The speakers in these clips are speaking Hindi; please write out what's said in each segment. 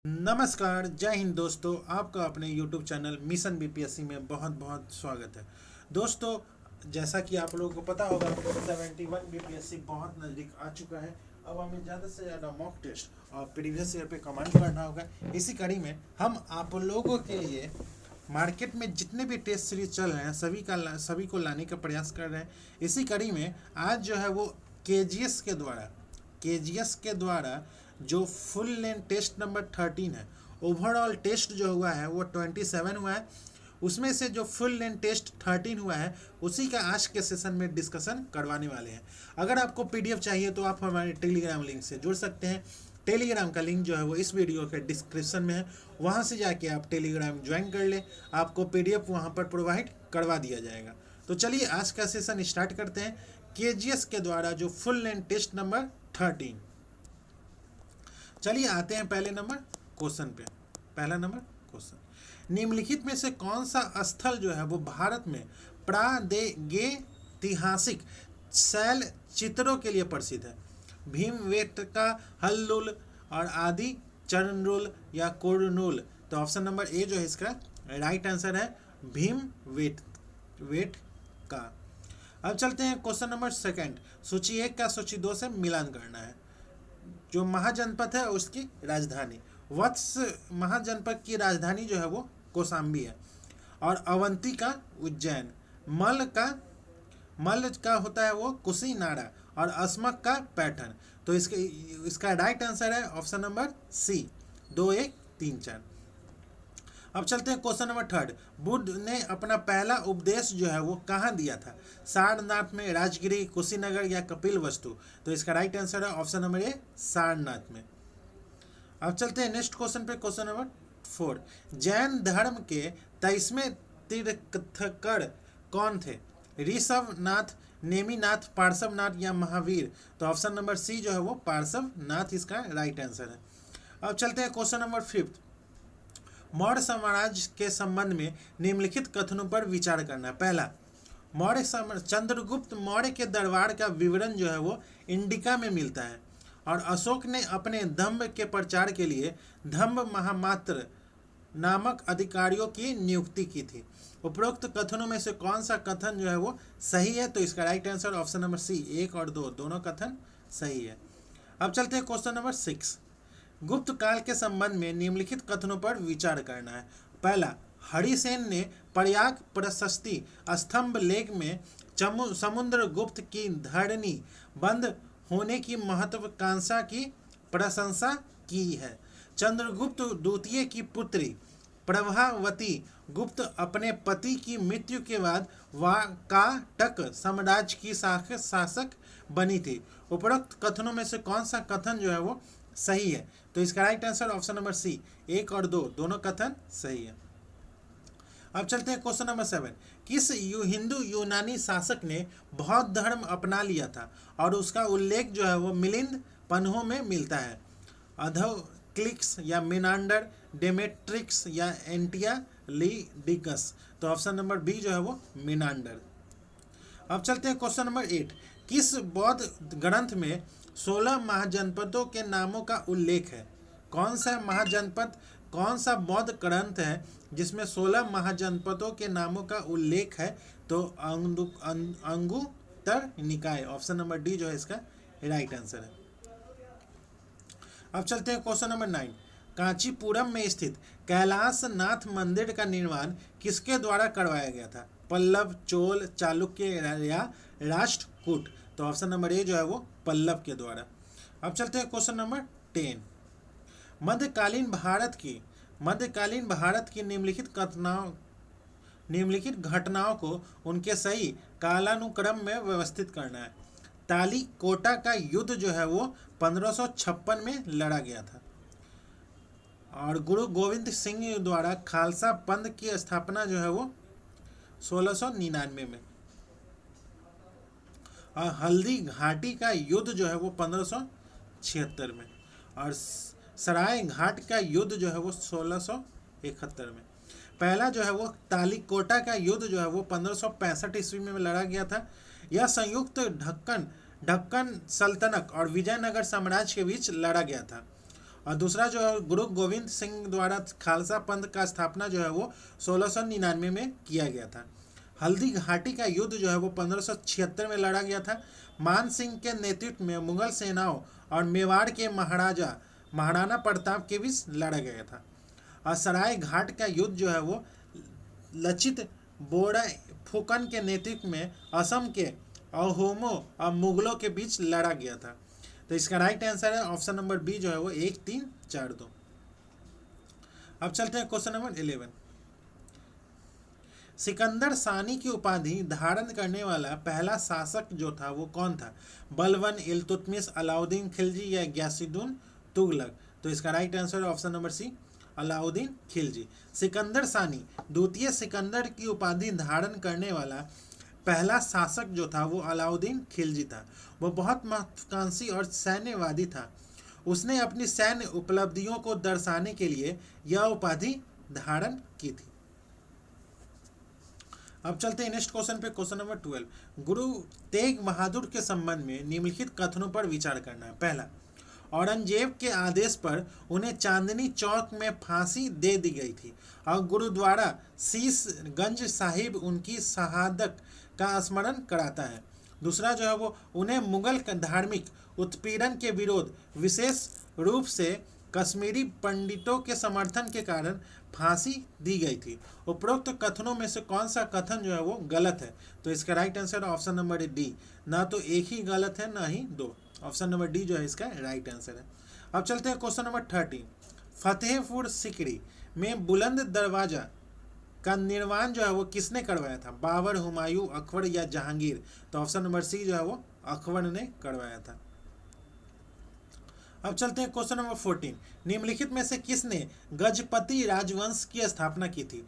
नमस्कार, जय हिंद दोस्तों। आपका अपने YouTube चैनल मिशन बीपीएससी में बहुत बहुत स्वागत है। दोस्तों, जैसा कि आप लोगों को पता होगा 71 बीपीएससी बहुत नज़दीक आ चुका है। अब हमें ज़्यादा से ज़्यादा मॉक टेस्ट और प्रीवियस ईयर पे कमेंट करना होगा। इसी कड़ी में हम आप लोगों के लिए मार्केट में जितने भी टेस्ट सीरीज चल रहे हैं सभी को लाने का प्रयास कर रहे हैं। इसी कड़ी में आज जो है वो केजीएस के द्वारा जो फुल लेंथ टेस्ट नंबर 13 है, ओवरऑल टेस्ट जो हुआ है वो 27 हुआ है। उसमें से जो फुल लेंथ टेस्ट 13 हुआ है उसी का आज के सेशन में डिस्कशन करवाने वाले हैं। अगर आपको पीडीएफ चाहिए तो आप हमारे टेलीग्राम लिंक से जुड़ सकते हैं। टेलीग्राम का लिंक जो है वो इस वीडियो के डिस्क्रिप्शन में है, वहाँ से जाके आप टेलीग्राम ज्वाइन कर ले, आपको पीडीएफ वहाँ पर प्रोवाइड करवा दिया जाएगा। तो चलिए आज का सेशन स्टार्ट करते हैं। केजीएस के द्वारा जो फुल लेंथ टेस्ट नंबर 13, चलिए आते हैं पहले नंबर क्वेश्चन पे। पहला नंबर क्वेश्चन, निम्नलिखित में से कौन सा स्थल जो है वो भारत में प्रागैतिहासिक शैल चित्रों के लिए प्रसिद्ध है? भीमबेटका, हल्लुल और आदि चरणरुल या कुरनुल। तो ऑप्शन नंबर ए जो है इसका राइट आंसर है भीमबेटका। अब चलते हैं क्वेश्चन नंबर सेकंड, सूची 1 का सूची 2 से मिलान करना है। जो महाजनपद है उसकी राजधानी, वत्स महाजनपद की राजधानी जो है वो कौशाम्बी है, और अवंती का उज्जैन, मल का होता है वो कुशीनाड़ा, और अस्मक का पैठन। तो इसका राइट आंसर है ऑप्शन नंबर सी 2 1 3 4। अब चलते हैं क्वेश्चन नंबर थर्ड, बुद्ध ने अपना पहला उपदेश जो है वो कहाँ दिया था? सारनाथ में, राजगिरी, कुशीनगर या कपिल वस्तु। तो इसका राइट आंसर है ऑप्शन नंबर ए सारनाथ में। अब चलते हैं नेक्स्ट क्वेश्चन पे, क्वेश्चन नंबर 4, जैन धर्म के 23वें तीर्थंकर कौन थे? ऋषभनाथ, नेमिनाथ, पार्श्वनाथ या महावीर। तो ऑप्शन नंबर सी जो है वो पार्श्वनाथ इसका राइट आंसर है। अब चलते हैं क्वेश्चन नंबर 5, मौर्य साम्राज्य के संबंध में निम्नलिखित कथनों पर विचार करना। पहला, चंद्रगुप्त मौर्य के दरबार का विवरण जो है वो इंडिका में मिलता है, और अशोक ने अपने दंभ के प्रचार के लिए धम्म महामात्र नामक अधिकारियों की नियुक्ति की थी। उपरोक्त कथनों में से कौन सा कथन जो है वो सही है? तो इसका right answer option number C 1 और 2 दोनों कथन सही है। अब चलते हैं क्वेश्चन नंबर 6, गुप्त काल के संबंध में निम्नलिखित कथनों पर विचार करना है। पहला, हरिसेन ने प्रयाग प्रशस्ति स्तंभ लेख में समुद्रगुप्त की धरनी बंद होने की महत्वाकांक्षा की प्रशंसा की है। चंद्रगुप्त द्वितीय की पुत्री प्रभावती गुप्त अपने पति की मृत्यु के बाद वाकाटक साम्राज्य की शासक बनी थी। उपरोक्त कथनों में से कौन सा कथन जो है वो सही है? तो इसका right answer option number C 1 और 2 दोनों कथन सही है। अब चलते हैं क्वेश्चन नंबर 7, किस हिंदू यूनानी शासक ने बौद्ध धर्म अपना लिया था और उसका उल्लेख जो है वो मिलिंद पन्हों में मिलता है? अधोक्लिक्स या मिनांडर, डेमेट्रिक्स या एंटियालीडिकस। तो ऑप्शन नंबर बी जो है वो मिनांडर। अब चलते हैं क्वेश्चन नंबर 8, किस बौद्ध ग्रंथ में 16 महाजनपदों के नामों का उल्लेख है? कौन सा महाजनपद, कौन सा बौद्ध ग्रंथ है जिसमें 16 महाजनपदों के नामों का उल्लेख है? तो अंगुत्तर निकाय, ऑप्शन नंबर डी जो है इसका राइट आंसर है। अब चलते हैं क्वेश्चन नंबर 9, कांचीपुरम में स्थित कैलाश नाथ मंदिर का निर्माण किसके द्वारा करवाया गया था? पल्लव, चोल, चालुक्य या राष्ट्रकूट। तो ऑप्शन नंबर ए जो है वो पल्लव के द्वारा। अब चलते हैं क्वेश्चन नंबर 10, मध्यकालीन भारत की निम्नलिखित घटनाओं को उनके सही कालानुक्रम में व्यवस्थित करना है। तालीकोटा का युद्ध जो है वो 1556 में लड़ा गया था, और गुरु गोविंद सिंह द्वारा खालसा पंथ की स्थापना जो है वो 1699 में, और हल्दी घाटी का युद्ध जो है वो 1576 में, और सराय घाट का युद्ध जो है वो 1671 में। पहला जो है वो तालीकोटा का युद्ध जो है वो 1565 ईस्वी में लड़ा गया था। यह संयुक्त ढक्कन सल्तनत और विजयनगर साम्राज्य के बीच लड़ा गया था। और दूसरा जो है गुरु गोविंद सिंह द्वारा खालसा पंथ का स्थापना जो है वो 1699 में किया गया था। हल्दी घाटी का युद्ध जो है वो 1576 में लड़ा गया था। मान सिंह के नेतृत्व में मुगल सेनाओं और मेवाड़ के महाराणा प्रताप के बीच लड़ा गया था। और सराय घाट का युद्ध जो है वो लचित बोरा फुकन के नेतृत्व में असम के अहोमों और मुगलों के बीच लड़ा गया था। तो इसका राइट आंसर है ऑप्शन नंबर बी जो है वो 1, 3, 4, 2। अब चलते हैं क्वेश्चन नंबर 11। सिकंदर सानी की उपाधि धारण करने वाला पहला शासक जो था वो कौन था? बलबन, इल्तुतमिश, अलाउद्दीन खिलजी या ग्यासुद्दीन तुगलक? तो इसका राइट आंसर है option number C, Alauddin Khilji. Sikandar Sani द्वितीय सिकंदर की उपाधि धारण करने वाला पहला शासक जो था वो अलाउद्दीन खिलजी था। वो बहुत महत्वाकांक्षी और सैन्यवादी था। उसने अपनी सैन्य उपलब्धियों को दर्शाने के लिए यह उपाधि धारण की थी। अब चलते हैं नेक्स्ट क्वेश्चन पे, क्वेश्चन नंबर 12। गुरु तेग बहादुर के संबंध में निम्नलिखित कथनों पर विचार करना है। पहला, औरंगजेब के आदेश पर उन्हें चांदनी चौक में फांसी दे दी गई थी और गुरुद्वारा शीशगंज साहिब उनकी शहादत का स्मरण कराता है। दूसरा जो है वो उन्हें मुगल धार्मिक उत्पीड़न के विरोध विशेष रूप से कश्मीरी पंडितों के समर्थन के कारण फांसी दी गई थी। उपरोक्त कथनों में से कौन सा कथन जो है वो गलत है? तो इसका right answer option number D, ना तो एक ही गलत है ना ही दो। ऑप्शन नंबर डी जो है इसका राइट आंसर है। अब चलते हैं क्वेश्चन नंबर 13। फतेहपुर सिकरी में बुलंद दरवाजा का निर्माण जो है वो किसने करवाया था? बाबर, हुमायूं, अकबर या जहांगीर? तो ऑप्शन नंबर सी जो है वो अकबर ने करवाया था। अब चलते हैं क्वेश्चन नंबर 14। निम्नलिखित में से किसने गजपति राजवंश की स्थापना की थी?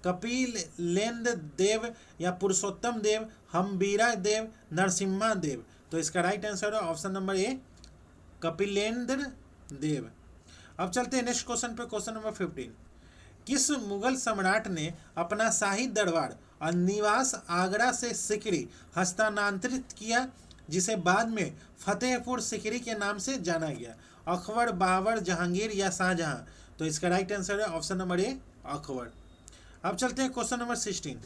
कपिलेंद्र देव या पुरुषोत्तम देव, हम्बीरा देव, नरसिम्हा देव? तो इसका राइट आंसर है ऑप्शन नंबर ए, कपिलेंद्र देव। अब चलते हैं नेक्स्ट क्वेश्चन पे, क्वेश्चन नंबर 15। किस मुगल सम्राट ने अपना शाही दरबार और निवास आगरा से सिकरी हस्तांतरित किया, जिसे बाद में फतेहपुर सिकरी के नाम से जाना गया? अकबर, बाबर, जहांगीर या शाहजहां? तो इसका राइट आंसर है ऑप्शन नंबर ए, अकबर। अब चलते हैं क्वेश्चन नंबर 16।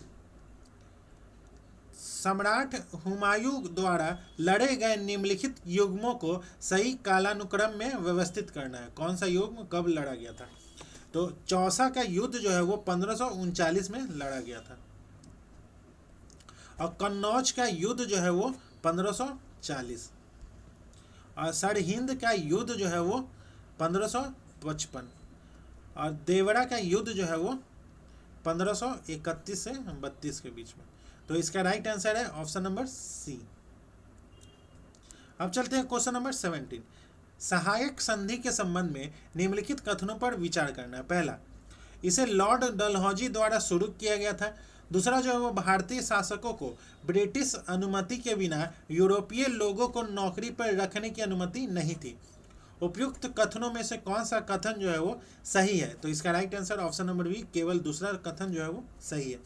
सम्राट हुमायूं द्वारा लड़े गए निम्नलिखित युग्मों को सही कालानुक्रम में व्यवस्थित करना है। कौन सा युग्म कब लड़ा गया था? तो चौसा का युद्ध जो है वो 1539 में लड़ा गया था और कन्नौज का युद्ध जो है वो 1540 और सरहिंद का युद्ध जो है वो 1555 और देवरा का युद्ध जो है वो 1531 से 32 के बीच में। तो इसका राइट आंसर है ऑप्शन नंबर सी। अब चलते हैं क्वेश्चन नंबर 17। सहायक संधि के संबंध में निम्नलिखित कथनों पर विचार करना है। पहला, इसे लॉर्ड डलहौजी द्वारा शुरू किया गया था। दूसरा जो है वो भारतीय शासकों को ब्रिटिश अनुमति के बिना यूरोपीय लोगों को नौकरी पर रखने की अनुमति नहीं थी। उपयुक्त कथनों में से कौन सा कथन जो है वो सही है? तो इसका right answer option number B, केवल दूसरा कथन जो है वो सही है।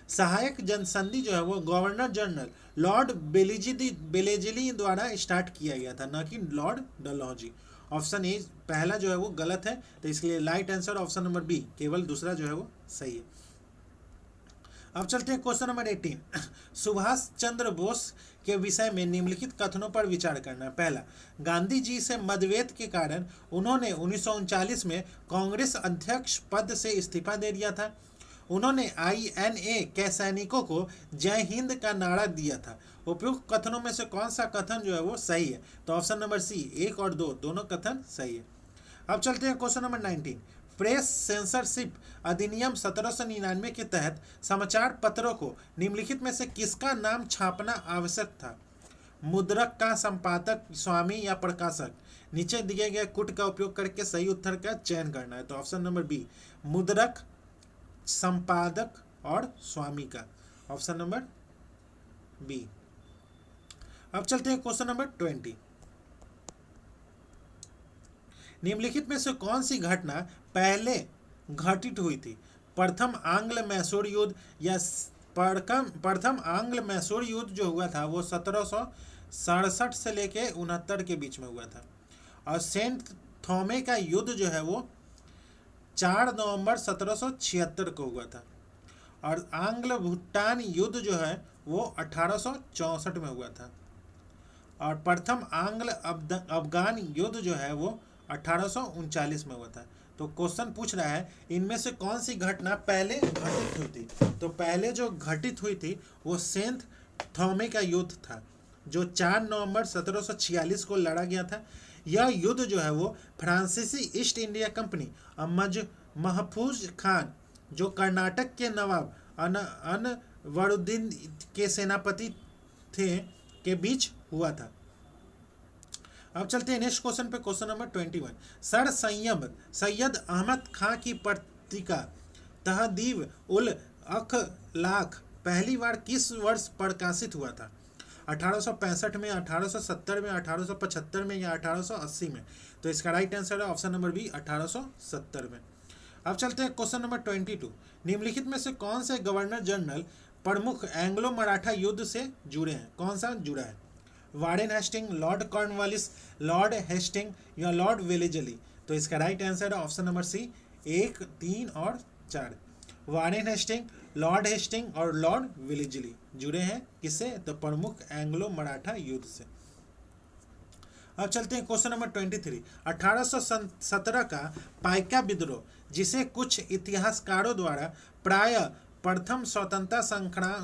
सहायक जनसंधि जो है वो गवर्नर जनरल लॉर्ड बेलेजिली द्वारा स्टार्ट किया गया था, न कि लॉर्ड डलहौजी। ऑप्शन ए पहला जो है वो गलत है, तो इसलिए right answer option number B, केवल दूसरा जो है वो सही है। अब चलते हैं क्वेश्चन नंबर 18। सुभाष चंद्र बोस के विषय में निम्नलिखित कथनों पर विचार करना है। पहला, गांधी जी से मतभेद के कारण उन्होंने 1939 में कांग्रेस अध्यक्ष पद से इस्तीफा दे दिया था। उन्होंने INA के सैनिकों को जय हिंद का नारा दिया था। उपयुक्त कथनों में से कौन सा कथन जो है वो सही है? तो ऑप्शन नंबर सी, 1 और 2 दोनों कथन सही है। अब चलते हैं क्वेश्चन नंबर 19। प्रेस सेंसरशिप अधिनियम 1799 के तहत समाचार पत्रों को निम्नलिखित में से किसका नाम छापना आवश्यक था? मुद्रक का, संपादक, स्वामी या प्रकाशक? नीचे दिए गए कुट का उपयोग करके सही उत्तर का चयन करना है। तो ऑप्शन नंबर बी, मुद्रक, संपादक और स्वामी का, ऑप्शन नंबर बी। अब चलते हैं क्वेश्चन नंबर 20। निम्नलिखित में से कौन सी घटना पहले घटित हुई थी? प्रथम आंग्ल मैसूर युद्ध या प्रथम आंग्ल मैसूर युद्ध जो हुआ था वो 1767 से लेके 69 के बीच में हुआ था। और सेंट थोमे का युद्ध जो है वो 4 नवंबर 1776 को हुआ था। और आंग्ल भूटान युद्ध जो है वो 1864 में हुआ था। और प्रथम आंग्ल अफगान युद्ध जो है वो 1839 में हुआ था। तो क्वेश्चन पूछ रहा है इनमें से कौन सी घटना पहले घटित हुई थी। तो पहले जो घटित हुई थी वो सेंट थॉमे का युद्ध था, जो 4 नवंबर 1746 को लड़ा गया था। यह युद्ध जो है वो फ्रांसीसी ईस्ट इंडिया कंपनी और महफूज खान, जो कर्नाटक के नवाब अनवरुद्दीन के सेनापति थे, के बीच हुआ था। अब चलते हैं नेक्स्ट क्वेश्चन पे, question number 21। Sir Syed Ahmad Khan की पत्रिका तहदीब उल अखलाक पहली बार किस वर्ष प्रकाशित हुआ था? 1865 में, 1870 में, 1875 में या 1880 में? तो इसका राइट आंसर है ऑप्शन नंबर बी, 1870 में। अब चलते हैं क्वेश्चन नंबर 22। निम्नलिखित में से कौन से गवर्नर जनरल प्रमुख एंग्लो मराठा युद्ध से जुड़े हैं? कौन सा जुड़ा है? Warren Hastings, lord Cornwallis, lord Hastings या लॉर्ड वेलेजली? तो इसका राइट आंसर है ऑप्शन नंबर सी, 1, 3 और 4। वारेन हेस्टिंग, लॉर्ड हेस्टिंग और लॉर्ड वेलेजली जुड़े हैं किससे? तो प्रमुख एंग्लो मराठा युद्ध से। अब चलते हैं क्वेश्चन नंबर 23। 1817 का पाइका विद्रोह, जिसे कुछ इतिहासकारों द्वारा प्राय प्रथम स्वतंत्रता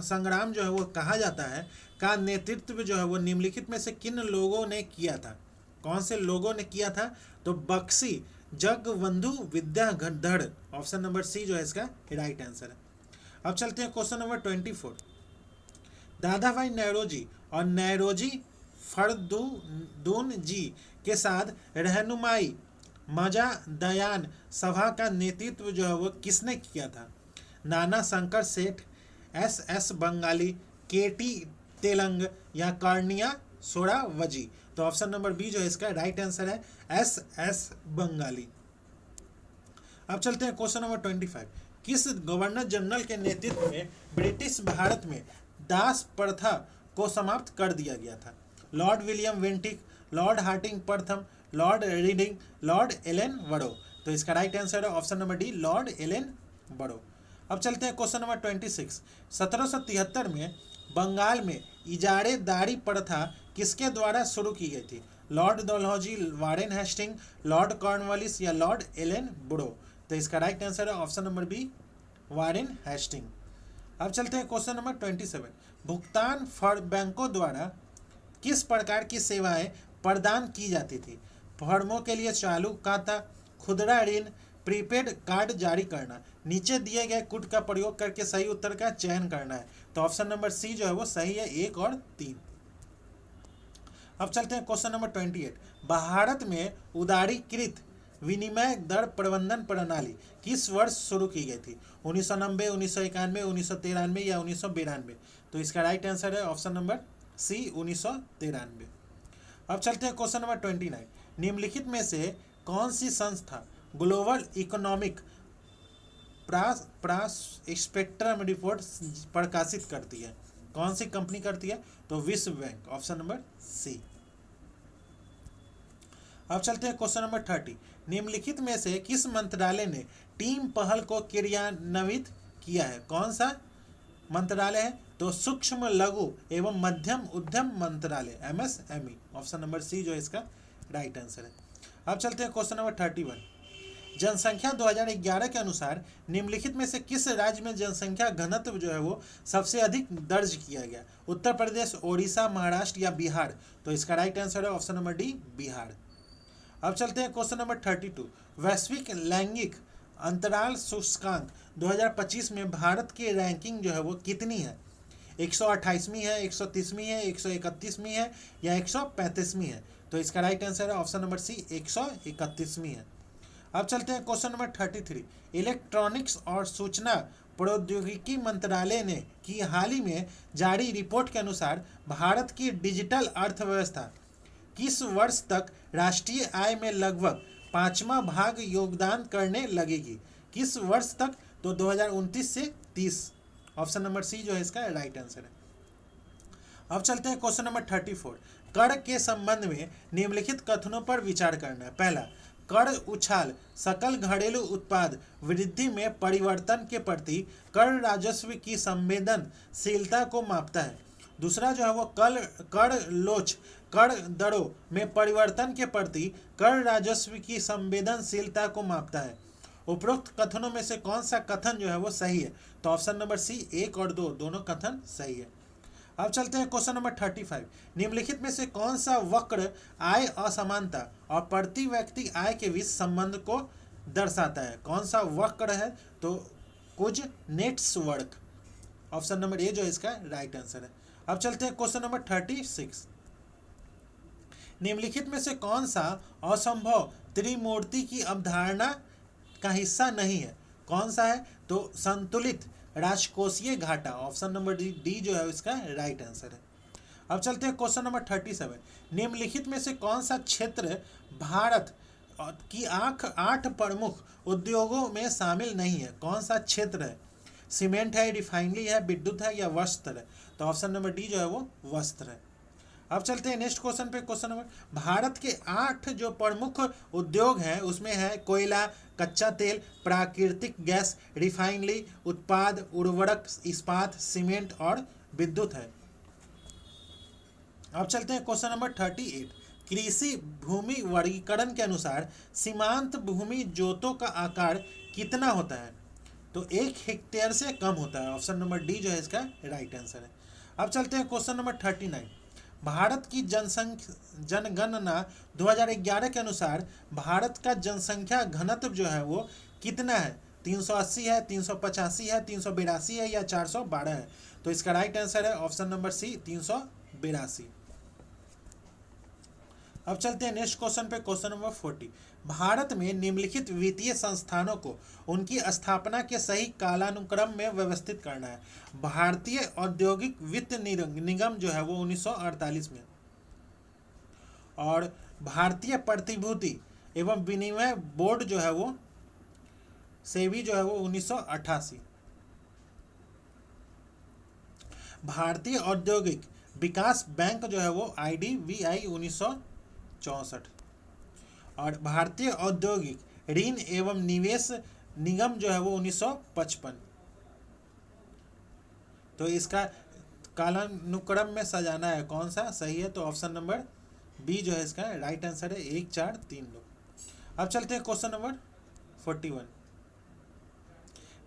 संग्राम जो है वो कहा जाता है, का नेतृत्व जो है वो निम्नलिखित में से किन लोगों ने किया था? कौन से लोगों ने किया था? तो Bakshi Jagabandhu Vidyadhar, option number C जो है इसका राइट आंसर है। अब चलते हैं क्वेश्चन नंबर 24। दादाभाई नौरोजी और नौरोजी फरदून जी के साथ रहनुमाई मजादयान सभा का नेतृत्व जो है वो किसने किया था? नाना शंकर सेठ, एस बंगाली, केटी तेलंग या कर्णिया सोरावजी? तो ऑप्शन नंबर बी जो है इसका राइट आंसर है, एस बंगाली। अब चलते हैं क्वेश्चन नंबर 25। किस गवर्नर जनरल के नेतृत्व में ब्रिटिश भारत में दास प्रथा को समाप्त कर दिया गया था? Lord William Bentinck, lord Hardinge प्रथम, lord Reading, lord Ellenborough? तो इसका राइट आंसर है option number D, lord Ellenborough. अब चलते हैं क्वेश्चन नंबर 26। 1773 में बंगाल में इजारेदारी प्रथा किसके द्वारा शुरू की गई थी? Lord Dalhousie, Warren Hastings, lord Cornwallis या लॉर्ड एलन बड़ो? तो इसका राइट आंसर है option number B, Warren Hastings. अब चलते हैं क्वेश्चन नंबर 27। भुगतान बैंकों द्वारा किस प्रकार की सेवाएं प्रदान की जाती थी? फर्मों के लिए चालू खाता, खुदरा ऋण, प्रीपेड कार्ड जारी करना। नीचे दिए गए कूट का प्रयोग करके सही उत्तर का चयन करना है। तो ऑप्शन नंबर सी जो है वो सही है, 1 और 3। अब चलते हैं क्वेश्चन नंबर 28। भारत में उदारीकृत विनिमय दर प्रबंधन प्रणाली किस वर्ष शुरू की गई थी? 1990, 1991, 1993 या 1992? तो इसका राइट आंसर है ऑप्शन नंबर सी, 1993। अब चलते हैं क्वेश्चन नंबर 29। निम्नलिखित में से कौन सी संस्था ग्लोबल इकोनॉमिक स्पेक्ट्रम रिपोर्ट प्रकाशित करती है? कौन सी कंपनी करती है? तो विश्व बैंक, ऑप्शन नंबर सी। अब चलते हैं क्वेश्चन नंबर 30। निम्नलिखित में से किस मंत्रालय ने टीम पहल को क्रियान्वित किया है? कौन सा मंत्रालय है? तो सूक्ष्म लघु एवं मध्यम उद्यम मंत्रालय, MSME, ऑप्शन नंबर सी जो है इसका राइट आंसर है। अब चलते हैं क्वेश्चन नंबर 31। जनसंख्या 2011 के अनुसार निम्नलिखित में से किस राज्य में जनसंख्या घनत्व जो है वो सबसे अधिक दर्ज किया गया? उत्तर प्रदेश, ओडिशा, महाराष्ट्र या बिहार? तो इसका राइट आंसर है ऑप्शन नंबर डी, बिहार। अब चलते हैं क्वेश्चन नंबर 32। वैश्विक लैंगिक अंतराल सूचकांक 2025 में भारत की रैंकिंग जो है वो कितनी है? 128वीं है, 130वीं है, 131वीं है या 135वीं है? तो इसका राइट आंसर है ऑप्शन नंबर सी, 131वीं है। अब चलते हैं क्वेश्चन नंबर 33। इलेक्ट्रॉनिक्स और सूचना प्रौद्योगिकी मंत्रालय ने की हाल ही में जारी रिपोर्ट के अनुसार भारत की डिजिटल अर्थव्यवस्था किस वर्ष तक राष्ट्रीय आय में लगभग 5वां भाग योगदान करने लगेगी? किस वर्ष तक? तो 2029 से 30, ऑप्शन नंबर सी जो है इसका राइट आंसर है। अब चलते हैं क्वेश्चन नंबर 34। कर के संबंध में निम्नलिखित कथनों पर विचार करना है। पहला, कर उछाल सकल घरेलू उत्पाद वृद्धि में परिवर्तन के प्रति कर राजस्व की संवेदनशीलता को मापता है। दूसरा जो है वो कर लोच कर दरों में परिवर्तन के प्रति कर राजस्व की संवेदनशीलता को मापता है। उपरोक्त कथनों में से कौन सा कथन जो है वो सही है? तो ऑप्शन नंबर सी 1 और 2 दोनों कथन सही है। अब चलते हैं क्वेश्चन नंबर 35। निम्नलिखित में से कौन सा वक्र आय असमानता और प्रति व्यक्ति आय के बीच संबंध को दर्शाता है? कौन सा वक्र है? तो कुछ nets work, option number A जो है इसका राइट आंसर है। अब चलते हैं क्वेश्चन नंबर 36। निम्नलिखित में से कौन सा असंभव त्रिमूर्ति की अवधारणा का हिस्सा नहीं है? कौन सा है? तो संतुलित राजकोषीय घाटा, ऑप्शन नंबर डी जो है इसका राइट आंसर है। अब चलते हैं क्वेश्चन नंबर 37। निम्नलिखित में से कौन सा क्षेत्र भारत की 8 प्रमुख उद्योगों में शामिल नहीं है? कौन सा क्षेत्र है? सीमेंट है, रिफाइनरी है, विद्युत है या वस्त्र है? तो ऑप्शन नंबर डी जो है वो वस्त्र है। अब चलते हैं नेक्स्ट क्वेश्चन पे। क्वेश्चन नंबर भारत के 8 जो प्रमुख उद्योग हैं उसमें है कोयला, कच्चा तेल, प्राकृतिक गैस, रिफाइनरी उत्पाद, उर्वरक, इस्पात, सीमेंट और विद्युत है। अब चलते हैं क्वेश्चन नंबर 38। कृषि भूमि वर्गीकरण के अनुसार सीमांत भूमि जोतों का आकार कितना होता है? तो 1 हेक्टेयर से कम होता है, ऑप्शन नंबर डी जो है इसका राइट आंसर है। अब चलते हैं क्वेश्चन नंबर 39। भारत की जनगणना 2011 के अनुसार भारत का जनसंख्या घनत्व जो है वो कितना है? 380 है, 385 है, 382 है या 412 है? तो इसका राइट आंसर है ऑप्शन नंबर सी 382। अब चलते हैं नेक्स्ट क्वेश्चन पे। Question number 40। भारत में निम्नलिखित वित्तीय संस्थानों को उनकी स्थापना के सही कालानुक्रम में व्यवस्थित करना है। भारतीय औद्योगिक वित्त निगम जो है वो 1948 में, और भारतीय प्रतिभूति एवं विनिमय बोर्ड जो है वो सेबी जो है वो 1988। भारतीय औद्योगिक विकास बैंक जो है वो IDBI 1964, और भारतीय औद्योगिक ऋण एवं निवेश निगम जो है वो 1955। तो इसका कालानुक्रम में सजाना है, कौन सा सही है? तो ऑप्शन नंबर बी जो है इसका राइट आंसर है, 1 4 3 लोग। अब चलते हैं क्वेश्चन नंबर 41।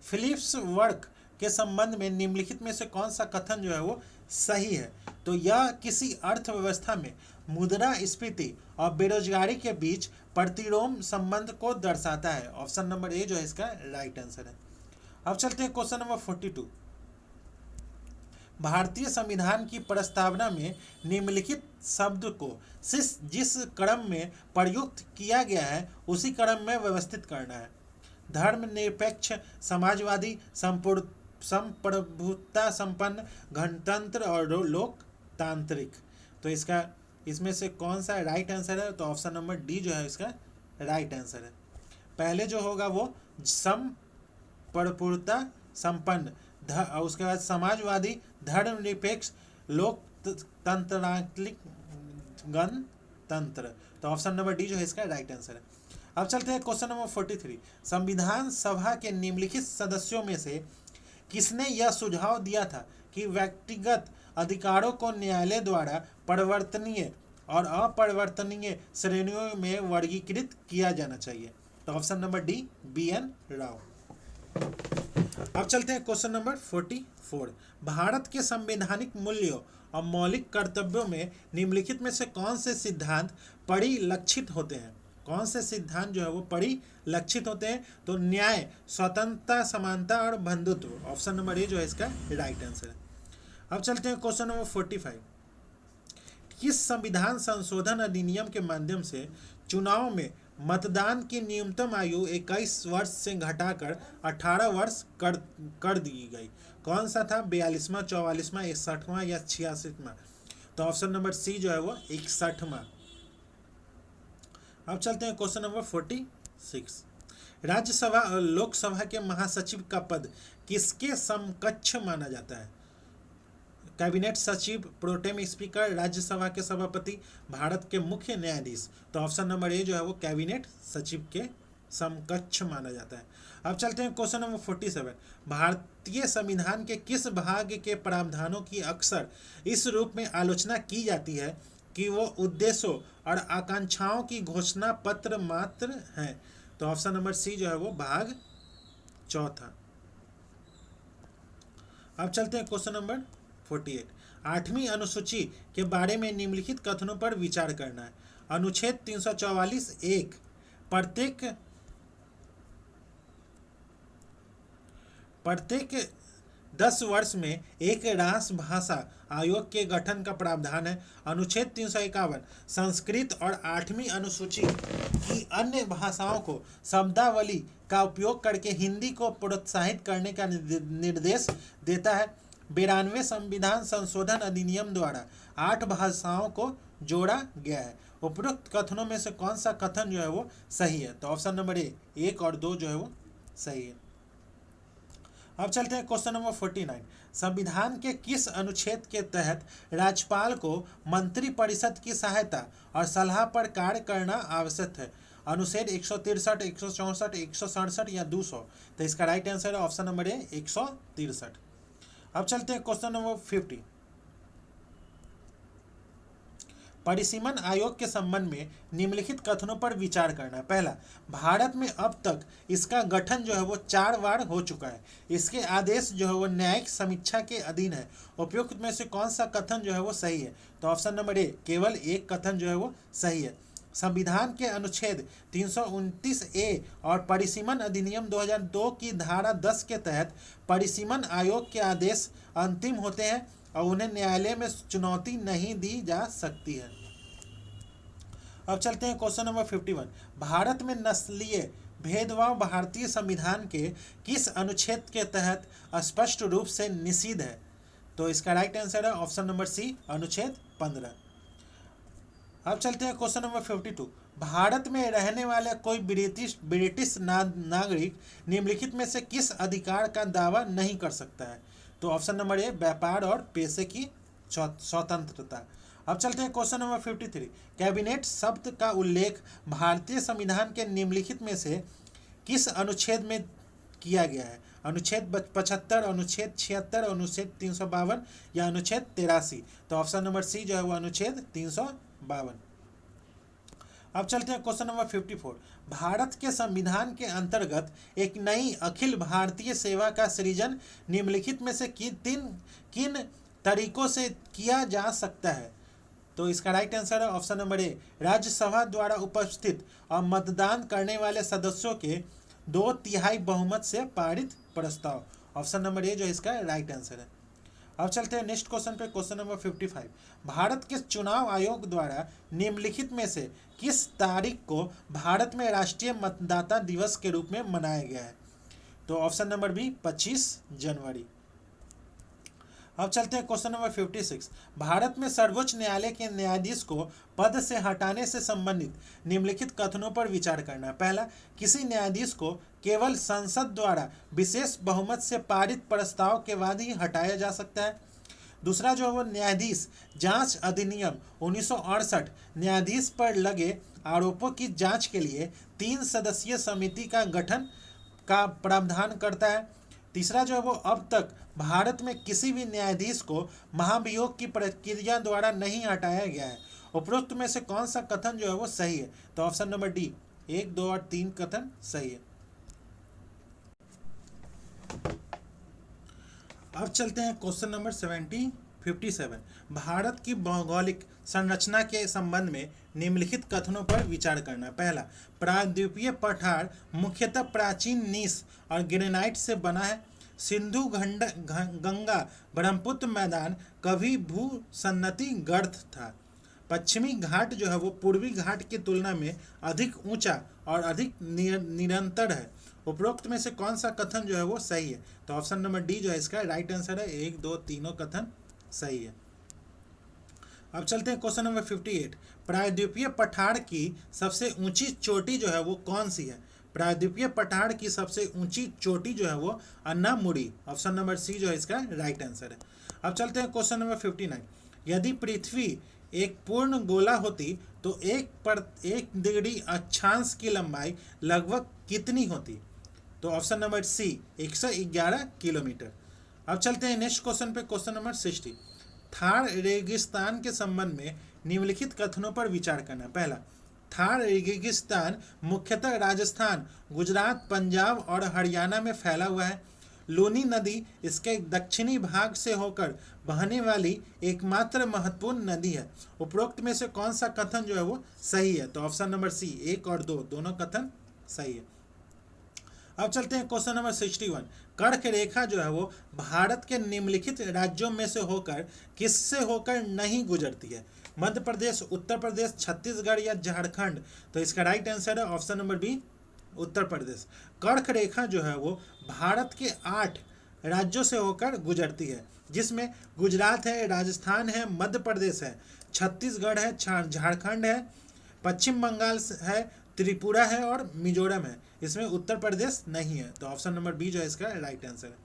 फिलिप्स वर्क के संबंध में निम्नलिखित में से कौन सा कथन जो है वो सही है? तो यह किसी अर्थव्यवस्था में मुद्रास्फीति और बेरोजगारी के बीच प्रतिलोम संबंध को दर्शाता है, ऑप्शन नंबर ए जो है इसका राइट आंसर है। अब चलते हैं क्वेश्चन नंबर 42। भारतीय संविधान की प्रस्तावना में निम्नलिखित शब्द को जिस क्रम में प्रयुक्त किया गया है उसी क्रम में व्यवस्थित करना है। धर्मनिरपेक्ष, समाजवादी, संप्रभुता संपन्न, गणतंत्र और लोकतांत्रिक। तो इसमें से कौन सा राइट आंसर है? तो ऑप्शन नंबर डी जो है इसका राइट आंसर है। पहले जो होगा वो संप्रभुता संपन्न, उसके बाद समाजवादी, धर्मनिरपेक्ष, लोकतंत्रात्मक, गणतंत्र। तो ऑप्शन नंबर डी जो है इसका राइट आंसर है। अब चलते हैं क्वेश्चन नंबर 43। संविधान सभा के निम्नलिखित सदस्यों में से किसने यह सुझाव दिया था कि व्यक्तिगत अधिकारों को न्यायालय द्वारा परिवर्तनीय और अपरिवर्तनीय श्रेणियों में वर्गीकृत किया जाना चाहिए? तो option number D BN Rao. अब चलते हैं क्वेश्चन नंबर 44। भारत के संवैधानिक मूल्यों और मौलिक कर्तव्यों में निम्नलिखित में से कौन से सिद्धांत परिलक्षित होते हैं? कौन से सिद्धांत जो है वो परिलक्षित होते हैं? तो न्याय, स्वतंत्रता, समानता और बंधुत्व, ऑप्शन नंबर ए जो है इसका राइट आंसर है। अब चलते हैं क्वेश्चन नंबर 45। किस संविधान संशोधन अधिनियम के माध्यम से चुनाव में मतदान की न्यूनतम आयु 21 वर्ष से घटाकर 18 वर्ष कर दी गई? कौन सा था? 42वां, 44वां, 61वां या 86वां? तो ऑप्शन नंबर सी जो है वो 61वां। अब चलते हैं क्वेश्चन नंबर 46। राज्यसभा और लोकसभा के महासचिव का पद किसके समकक्ष माना जाता है? कैबिनेट सचिव, प्रोटेम स्पीकर, राज्यसभा के सभापति, भारत के मुख्य न्यायाधीश। तो ऑप्शन नंबर ए जो है वो कैबिनेट सचिव के समकक्ष माना जाता है। अब चलते हैं क्वेश्चन नंबर 47। भारतीय संविधान के किस भाग के प्रावधानों की अक्सर इस रूप में आलोचना की जाती है कि वो उद्देश्यों और आकांक्षाओं की घोषणा पत्र मात्र हैं? तो ऑप्शन नंबर सी जो है वो भाग चौथा। अब चलते हैं क्वेश्चन नंबर 48। 8वीं अनुसूची के बारे में निम्नलिखित कथनों पर विचार करना है। अनुच्छेद 344(1) प्रत्येक 10 वर्ष में एक राष्ट्रभाषा आयोग के गठन का प्रावधान है। अनुच्छेद 351 संस्कृत और 8वीं अनुसूची की अन्य भाषाओं को शब्दावली का उपयोग करके हिंदी को प्रोत्साहित करने का निर्देश देता है। 92वें संविधान संशोधन अधिनियम द्वारा 8 भाषाओं को जोड़ा गया है। उपरोक्त कथनों में से कौन सा कथन जो है वो सही है? तो ऑप्शन नंबर ए 1 और 2 जो है वो सही है। अब चलते हैं क्वेश्चन नंबर 49। संविधान के किस अनुच्छेद के तहत राज्यपाल को मंत्रिपरिषद की सहायता और सलाह पर कार्य करना आवश्यक है? अनुच्छेद 163, 164, 167 या 200? तो इसका राइट आंसर है ऑप्शन नंबर ए 163। अब चलते हैं क्वेश्चन नंबर 50। परिसीमन आयोग के संबंध में निम्नलिखित कथनों पर विचार करना है। पहला, भारत में अब तक इसका गठन जो है वो 4 बार हो चुका है। इसके आदेश जो है वो न्यायिक समीक्षा के अधीन है। उपयुक्त में से कौन सा कथन जो है वो सही है? तो ऑप्शन नंबर ए केवल एक कथन जो है वो सही है। संविधान के अनुच्छेद 329(a) और परिसीमन अधिनियम 2002 की धारा 10 के तहत परिसीमन आयोग के आदेश अंतिम होते हैं और उन्हें न्यायालय में चुनौती नहीं दी जा सकती है। अब चलते हैं क्वेश्चन नंबर 51। भारत में नस्लीय भेदभाव भारतीय संविधान के किस अनुच्छेद के तहत स्पष्ट रूप से निषिद्ध है? तो इसका राइट आंसर है ऑप्शन नंबर सी अनुच्छेद 15। अब चलते हैं क्वेश्चन नंबर 52। भारत में रहने वाला कोई ब्रिटिश नागरिक निम्नलिखित में से किस अधिकार का दावा नहीं कर सकता है? तो ऑप्शन नंबर ए व्यापार और पेशे की स्वतंत्रता। अब चलते हैं क्वेश्चन नंबर 53। कैबिनेट शब्द का उल्लेख भारतीय संविधान के निम्नलिखित में से किस अनुच्छेद में किया गया है? अनुच्छेद 75, अनुच्छेद 76, अनुच्छेद 352 या अनुच्छेद 83? तो ऑप्शन नंबर सी जो है वो अनुच्छेद 352। अब चलते हैं क्वेश्चन नंबर 54। भारत के संविधान के अंतर्गत एक नई अखिल भारतीय सेवा का सृजन निम्नलिखित में से किन तरीकों से किया जा सकता है? तो इसका राइट आंसर है ऑप्शन नंबर ए राज्यसभा द्वारा उपस्थित और मतदान करने वाले सदस्यों के 2/3 बहुमत से पारित प्रस्ताव। ऑप्शन नंबर ए जो इसका राइट आंसर है। अब चलते हैं नेक्स्ट क्वेश्चन पे, क्वेश्चन नंबर 55। भारत के चुनाव आयोग द्वारा निम्नलिखित में से किस तारीख को भारत में राष्ट्रीय मतदाता दिवस के रूप में मनाया गया है? तो ऑप्शन नंबर बी 25 जनवरी। अब चलते हैं क्वेश्चन नंबर 56। भारत में सर्वोच्च न्यायालय के न्यायाधीश को पद से हटाने से संबंधित निम्नलिखित कथनों पर विचार करना है। पहला, किसी न्यायाधीश को केवल संसद द्वारा विशेष बहुमत से पारित प्रस्ताव के बाद ही हटाया जा सकता है। दूसरा जो है वो न्यायाधीश जांच अधिनियम 1968 न्यायाधीश पर लगे आरोपों की जांच के लिए 3 सदस्यीय समिति का गठन का प्रावधान करता है। तीसरा जो है वो अब तक भारत में किसी भी न्यायाधीश को महाभियोग की प्रक्रिया द्वारा नहीं हटाया गया है। उपरोक्त में से कौन सा कथन जो है वो सही है? तो ऑप्शन नंबर डी 1, 2 और 3 कथन सही है। अब चलते हैं क्वेश्चन नंबर 57। भारत की भौगोलिक संरचना के संबंध में निम्नलिखित कथनों पर विचार करना। पहला, प्रायद्वीपीय पठार मुख्यतः प्राचीन नीस और ग्रेनाइट से बना है। सिंधु गंगा ब्रह्मपुत्र मैदान कभी भूसन्नति गर्त था। पश्चिमी घाट जो है वो पूर्वी घाट की तुलना में अधिक ऊंचा और अधिक निरंतर है। उपरोक्त में से कौन सा कथन जो है वो सही है? तो ऑप्शन नंबर डी जो है इसका राइट आंसर है। 1, 2, तीनों कथन सही है। अब चलते हैं क्वेश्चन नंबर 58। प्रायद्वीपीय पठार की सबसे ऊंची चोटी जो है वो कौन सी है? प्रायद्वीपीय पठार की सबसे ऊंची चोटी जो है वो अन्नामुडी, ऑप्शन नंबर सी जो है इसका राइट आंसर है। अब चलते हैं क्वेश्चन नंबर 59। यदि पृथ्वी एक पूर्ण गोला होती तो एक डिग्री अक्षांश की लंबाई लगभग कितनी होती? तो ऑप्शन नंबर सी 111 किलोमीटर। अब चलते हैं नेक्स्ट क्वेश्चन पे, क्वेश्चन नंबर 60। थार रेगिस्तान के संबंध में निम्नलिखित कथनों पर विचार करना। पहला, थार रेगिस्तान मुख्यतः राजस्थान, गुजरात, पंजाब और हरियाणा में फैला हुआ है। लूनी नदी इसके दक्षिणी भाग से होकर बहने वाली एकमात्र महत्वपूर्ण नदी है। उपरोक्त में से कौन सा कथन जो है वो सही है? तो ऑप्शन नंबर सी 1 और 2 दोनों कथन सही है। अब चलते हैं क्वेश्चन नंबर 61। कर्क रेखा जो है वो भारत के निम्नलिखित राज्यों में से होकर किससे होकर नहीं गुजरती है? मध्य प्रदेश, उत्तर प्रदेश, छत्तीसगढ़ या झारखंड? तो इसका राइट आंसर है option number B Uttar Pradesh. कर्क रेखा जो है वो भारत के 8 राज्यों से होकर गुजरती है, जिसमें गुजरात है, राजस्थान है, मध्य प्रदेश है, छत्तीसगढ़ है, झारखंड है, पश्चिम बंगाल है, त्रिपुरा है और मिजोरम है। इसमें उत्तर प्रदेश नहीं है, तो ऑप्शन नंबर बी जो है इसका राइट आंसर है।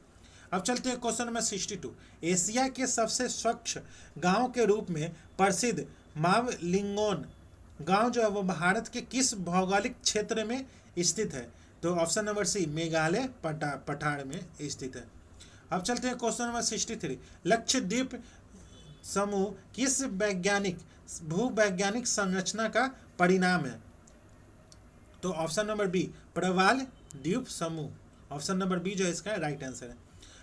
अब चलते हैं क्वेश्चन नंबर 62। एशिया के सबसे स्वच्छ गांव के रूप में प्रसिद्ध मावलिंगोन गांव जो है वो भारत के किस भौगोलिक क्षेत्र में स्थित है? तो ऑप्शन नंबर सी मेघालय पठार में स्थित है। अब चलते हैं क्वेश्चन नंबर 63। लक्षद्वीप समूह किस भूवैज्ञानिक संरचना का परिणाम है? तो ऑप्शन नंबर बी प्रवाल द्वीप समूह, ऑप्शन नंबर बी जो है इसका राइट आंसर है।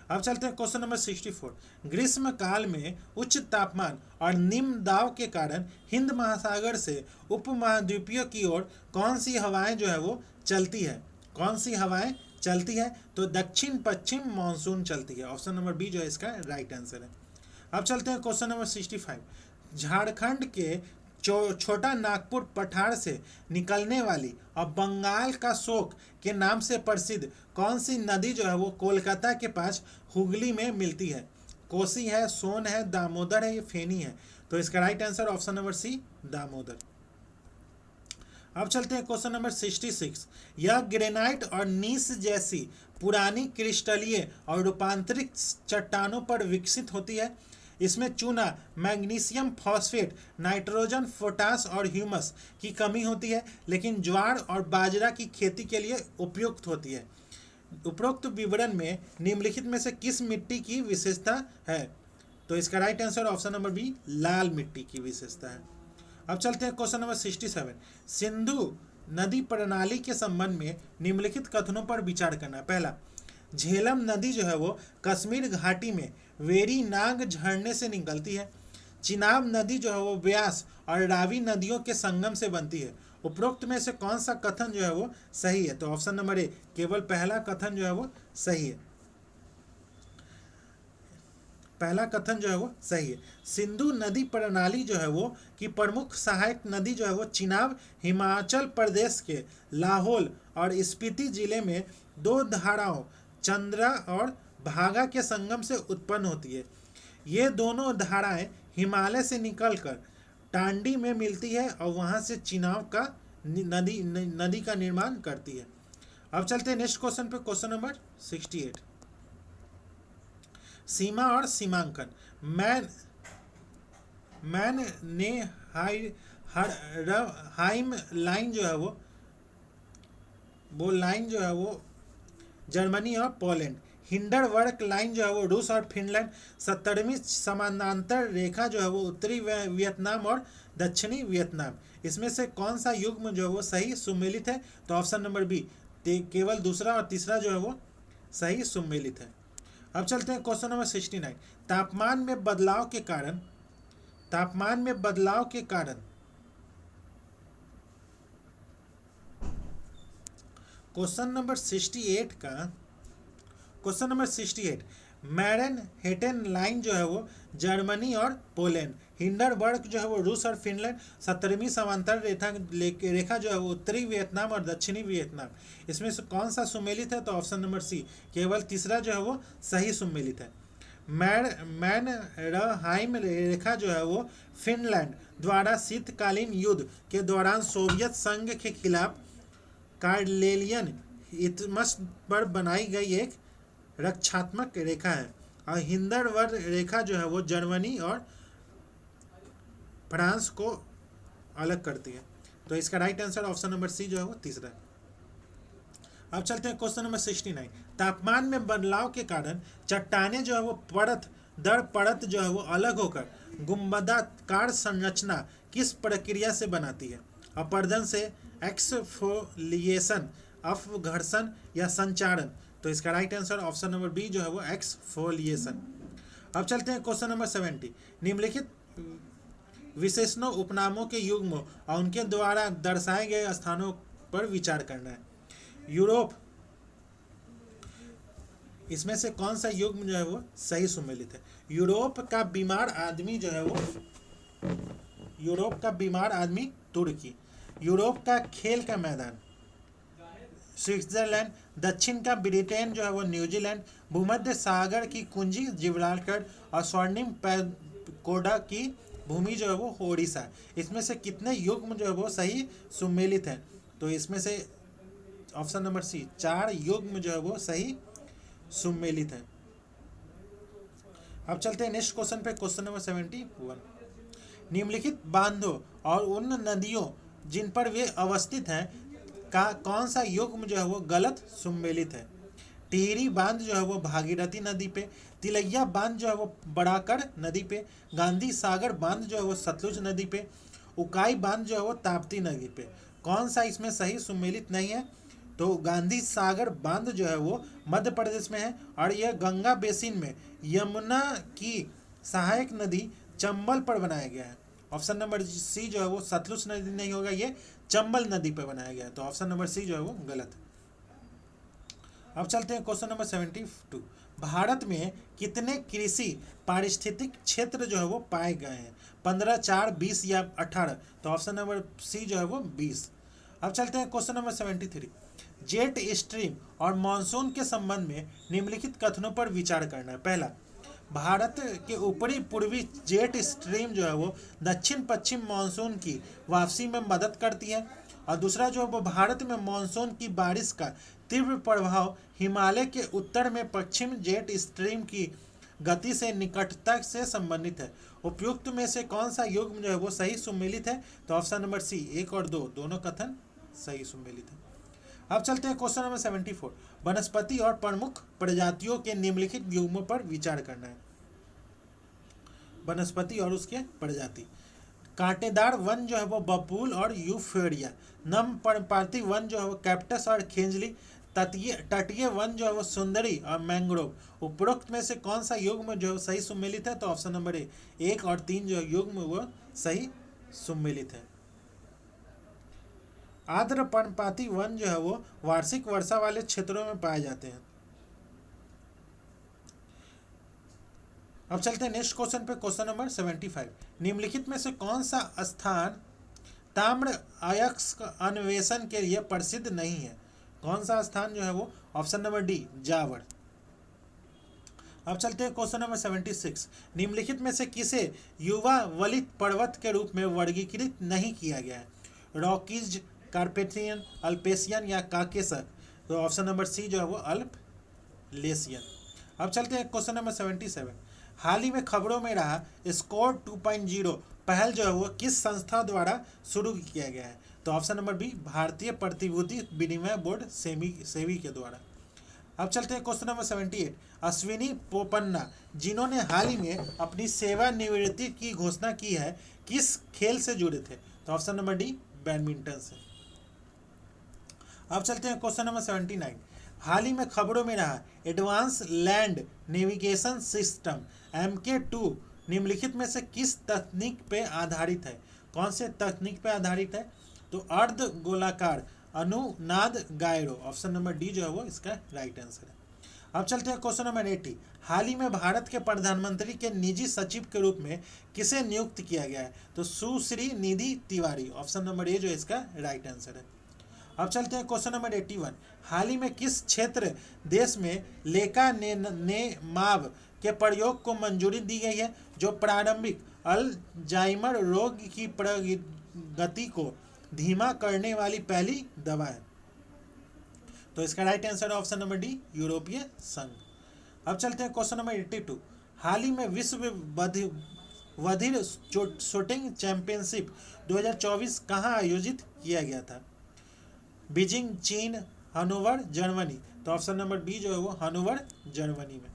अब चलते हैं क्वेश्चन नंबर 64। ग्रीष्म काल में उच्च तापमान और निम्न दाब के कारण हिंद महासागर से उपमहाद्वीपीय की ओर कौन सी हवाएं जो है वो चलती है? कौन सी हवाएं चलती है? तो दक्षिण पश्चिम मानसून चलती है, ऑप्शन नंबर बी जो है इसका राइट आंसर है। अब चलते हैं क्वेश्चन नंबर 65। झारखंड के छोटा नागपुर पठार से निकलने वाली और बंगाल का शोक के नाम से प्रसिद्ध कौन सी नदी जो है वो कोलकाता के पास हुगली में मिलती है? कोसी है, सोन है, दामोदर है, ये फेनी है? तो इसका right answer option number C Damodar. अब चलते हैं क्वेश्चन नंबर 66। यह ग्रेनाइट और नीस जैसी पुरानी क्रिस्टलीय और रूपांतरित चट्टानों पर विकसित होती है। इसमें चूना, मैग्नीशियम फॉस्फेट, नाइट्रोजन, पोटास और ह्यूमस की कमी होती है, लेकिन ज्वार और बाजरा की खेती के लिए उपयुक्त होती है। उपरोक्त विवरण में निम्नलिखित में से किस मिट्टी की विशेषता है? तो इसका right answer option number B लाल मिट्टी की विशेषता है। अब चलते हैं क्वेश्चन नंबर 67। सिंधु नदी प्रणाली के संबंध में निम्नलिखित कथनों पर विचार करना। पहला, झेलम नदी जो है वो कश्मीर घाटी में वेरी नाग झरने से निकलती है। चिनाब नदी जो है वो ब्यास और रावी नदियों के संगम से बनती है। उपरोक्त में से कौन सा कथन जो है वो सही है? तो ऑप्शन नंबर ए केवल पहला कथन जो है वो सही है, पहला कथन जो है वो सही है। सिंधु नदी प्रणाली जो है वो की प्रमुख सहायक नदी जो है वो चिनाब हिमाचल प्रदेश के लाहौल और स्पीति जिले में 2 धाराओं चंद्रा और भागा के संगम से उत्पन्न होती है। ये दोनों धाराएं हिमालय से निकलकर टांडी में मिलती है और वहां से चिनाब का नदी का निर्माण करती है। अब चलते हैं नेक्स्ट क्वेश्चन पे, क्वेश्चन नंबर 68। सीमा और सीमांकन। मैन ने हाइम लाइन जो है वो लाइन जो है वो जर्मनी और पोलैंड। हिंडरबर्ग लाइन जो है वो रूस और फिनलैंड। 70वीं समानांतर रेखा जो है वो उत्तरी वियतनाम और दक्षिणी वियतनाम। इसमें से कौन सा युग्म जो है वो सही सुमेलित है? तो ऑप्शन नंबर बी केवल दूसरा और तीसरा जो है वो सही सुमेलित है। अब चलते हैं क्वेश्चन नंबर 69। तापमान में बदलाव के कारण क्वेश्चन नंबर 68 मैनहट्टन लाइन जो है वो जर्मनी और पोलैंड। हिंडरबर्ग जो है वो रूस और फिनलैंड। 70वीं समांतर रेखा जो है वो उत्तरी वियतनाम और दक्षिणी वियतनाम। इसमें से कौन सा सुमेलित है? तो ऑप्शन नंबर सी केवल तीसरा जो है वो सही सुमेलित है। मैनहाइम रेखा जो है वो फिनलैंड द्वारा शीतकालीन युद्ध के दौरान सोवियत संघ के खिलाफ कार्लेलियन इथमस पर बनाई गई एक रक्षात्मक रेखा है, और हिंडरबर्ग रेखा जो है वो जर्मनी और फ्रांस को अलग करती है। तो इसका right answer option number C जो है वो तीसरा है। अब चलते हैं क्वेश्चन नंबर 69। तापमान में बदलाव के कारण चट्टानें जो है वो परत दर परत जो है वो अलग होकर गुंबदाकार संरचना किस प्रक्रिया से बनाती है? अपरदन से, एक्सफोलिएशन, अपघर्षण या संचारण? तो इसका right answer option number B जो है वो एक्सफोलिएशन। अब चलते हैं क्वेश्चन नंबर 70। निम्नलिखित विशेषणों उपनामों के युग्म और उनके द्वारा दर्शाए गए स्थानों पर विचार करना है। यूरोप, इसमें से कौन सा युग्म जो है वो सही सुमेलित है? यूरोप का बीमार आदमी जो है वो, यूरोप का बीमार आदमी तुर्की। यूरोप का खेल का मैदान स्विट्जरलैंड। दक्षिण का ब्रिटेन जो है वो न्यूजीलैंड। भूमध्य सागर की कुंजी जिब्राल्टर और स्वर्णिम पैगोडा की भूमि जो है वो ओडिशा। इसमें से कितने युग्म जो है वो सही सुमेलित हैं? तो इसमें से ऑप्शन नंबर सी 4 युग्म जो है वो सही सुमेलित है। अब चलते हैं नेक्स्ट क्वेश्चन पे, क्वेश्चन नंबर 71। निम्नलिखित बांधों और उन नदियों जिन पर वे अवस्थित हैं का कौन सा युग्म जो है वो गलत सुमेलित है? टिहरी बांध जो है वो भागीरथी नदी पे। तिलैया बांध जो है वो बड़ाकर नदी पे। गांधी सागर बांध जो है वो सतलुज नदी पे। उकाई बांध जो है वो ताप्ती नदी पे। कौन सा इसमें सही सुमेलित नहीं है? तो गांधी सागर बांध जो है वो मध्य प्रदेश में है, और यह गंगा बेसिन में यमुना की सहायक नदी चंबल पर बनाया गया है। ऑप्शन नंबर सी जो है वो सतलुज नदी नहीं होगा, ये चंबल नदी पर बनाया गया है। तो ऑप्शन नंबर सी जो है वो गलत है। अब चलते हैं क्वेश्चन नंबर 72। भारत में कितने कृषि पारिस्थितिक क्षेत्र जो है वो पाए गए हैं? 15, 4, 20 या 18? तो ऑप्शन नंबर सी जो है वो 20। अब चलते हैं क्वेश्चन नंबर 73। जेट स्ट्रीम और मानसून के संबंध में निम्नलिखित कथनों पर विचार करना है। पहला, भारत के ऊपरी पूर्वी जेट स्ट्रीम जो है वो दक्षिण पश्चिम मानसून की वापसी में मदद करती है, और दूसरा जो है वो भारत में मानसून की बारिश का तीव्र प्रभाव हिमालय के उत्तर में पश्चिम जेट स्ट्रीम की गति से निकटता से संबंधित है। उपयुक्त में से कौन सा युग्म जो है वो सही सुमेलित है? तो ऑप्शन नंबर सी 1 और 2 दोनों कथन सही सुमेलित है। अब चलते हैं क्वेश्चन नंबर 74। वनस्पति और प्रमुख प्रजातियों के निम्नलिखित युग्मों पर विचार करना है। वनस्पति और उसके प्रजाति। कांटेदार वन जो है वो बबूल और यूफोरिया। नम पर्णपाती वन जो है वो कैप्टस और खेंजली। तटीय वन जो है वो सुंदरी और मैंग्रोव। उपरोक्त में से कौन सा युग्म जो है सही सुमेलित है? तो ऑप्शन नंबर 1 और 3 जो युग्म वो सही सुमेलित है। आर्द्र पर्णपाती वन जो है वो वार्षिक वर्षा वाले क्षेत्रों में पाए जाते हैं। अब चलते हैं नेक्स्ट क्वेश्चन पे, क्वेश्चन नंबर 75। निम्नलिखित में से कौन सा स्थान ताम्र अयस्क अन्वेषण के लिए प्रसिद्ध नहीं है? कौन सा स्थान जो है वो? Option number D Zawar. अब चलते हैं क्वेश्चन नंबर 76। निम्नलिखित में से किसे युवा वलित पर्वत के रूप में वर्गीकृत नहीं किया गया है? रॉकीज, कार्पेथियन, अल्पेशियन या काकेसर? तो ऑप्शन नंबर सी जो है वो अल्पलेशियन। अब चलते हैं क्वेश्चन नंबर 77। हाल ही में खबरों में रहा स्कोर 2.0 पहल जो है वो किस संस्था द्वारा शुरू किया गया है? तो ऑप्शन नंबर बी भारतीय प्रतिभूति विनिमय बोर्ड सेबी के द्वारा। अब चलते हैं क्वेश्चन नंबर 78। अश्विनी पोपन्ना जिन्होंने हाल ही में अपनी सेवानिवृत्ति की घोषणा की है किस खेल से जुड़े थे? तो ऑप्शन नंबर डी बैडमिंटन से। अब चलते हैं क्वेश्चन नंबर 79। हाल ही में खबरों में रहा advance land navigation system MK2 निम्नलिखित में से किस तकनीक पे आधारित है? कौन से तकनीक पे आधारित है? तो अर्ध गोलाकार अनुनाद गायरो। ऑप्शन नंबर डी जो है वो इसका राइट आंसर है। अब चलते हैं क्वेश्चन नंबर 80। हाल ही में भारत के प्रधानमंत्री के निजी सचिव के रूप में किसे नियुक्त किया गया है? तो सुश्री निधि तिवारी। ऑप्शन नंबर ए जो है इसका राइट आंसर है। अब चलते हैं क्वेश्चन नंबर 81। हाल ही में किस क्षेत्र देश में लेकानेमाब के प्रयोग को मंजूरी दी गई है जो प्रारंभिक अल्जाइमर रोग की प्रगति को धीमा करने वाली पहली दवा है? तो इसका right answer option number D, यूरोपीय संघ। अब चलते हैं क्वेश्चन नंबर 82। हाल ही में विश्व बधिर शूटिंग चैंपियनशिप 2024 कहाँ आयोजित किया गया था? बीजिंग चीन, हनोवर जर्मनी। तो ऑप्शन नंबर बी जो है वो हनोवर जर्मनी में।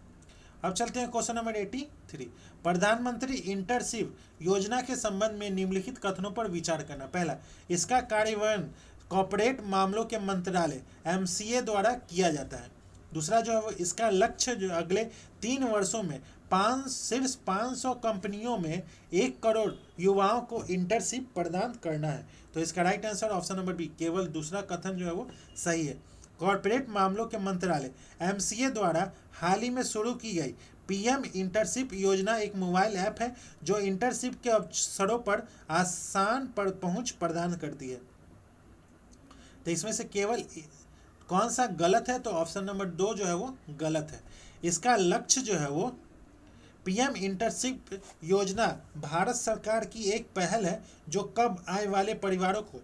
अब चलते हैं क्वेश्चन नंबर 83। प्रधानमंत्री इंटर्नशिप योजना के संबंध में निम्नलिखित कथनों पर विचार करना। पहला, इसका कार्यान्वयन कॉर्पोरेट मामलों के मंत्रालय MCA द्वारा किया जाता है। दूसरा जो है वो इसका लक्ष्य जो अगले 3 वर्षों में सिर्फ 500 कंपनियों में 1 करोड़ युवाओं को इंटर्नशिप प्रदान करना है। तो इसका right answer option number B, केवल दूसरा कथन जो है वो सही है। कॉर्पोरेट मामलों के मंत्रालय MCA द्वारा हाल ही में शुरू की गई PM इंटर्नशिप योजना एक मोबाइल ऐप है जो इंटर्नशिप के अवसरों पर आसान पर पहुंच प्रदान करती है। तो इसमें से केवल कौन सा गलत है? तो ऑप्शन नंबर 2 जो है वो गलत है। इसका लक्ष्य जो है वो PM इंटर्नशिप योजना भारत सरकार की एक पहल है जो कम आय वाले परिवारों को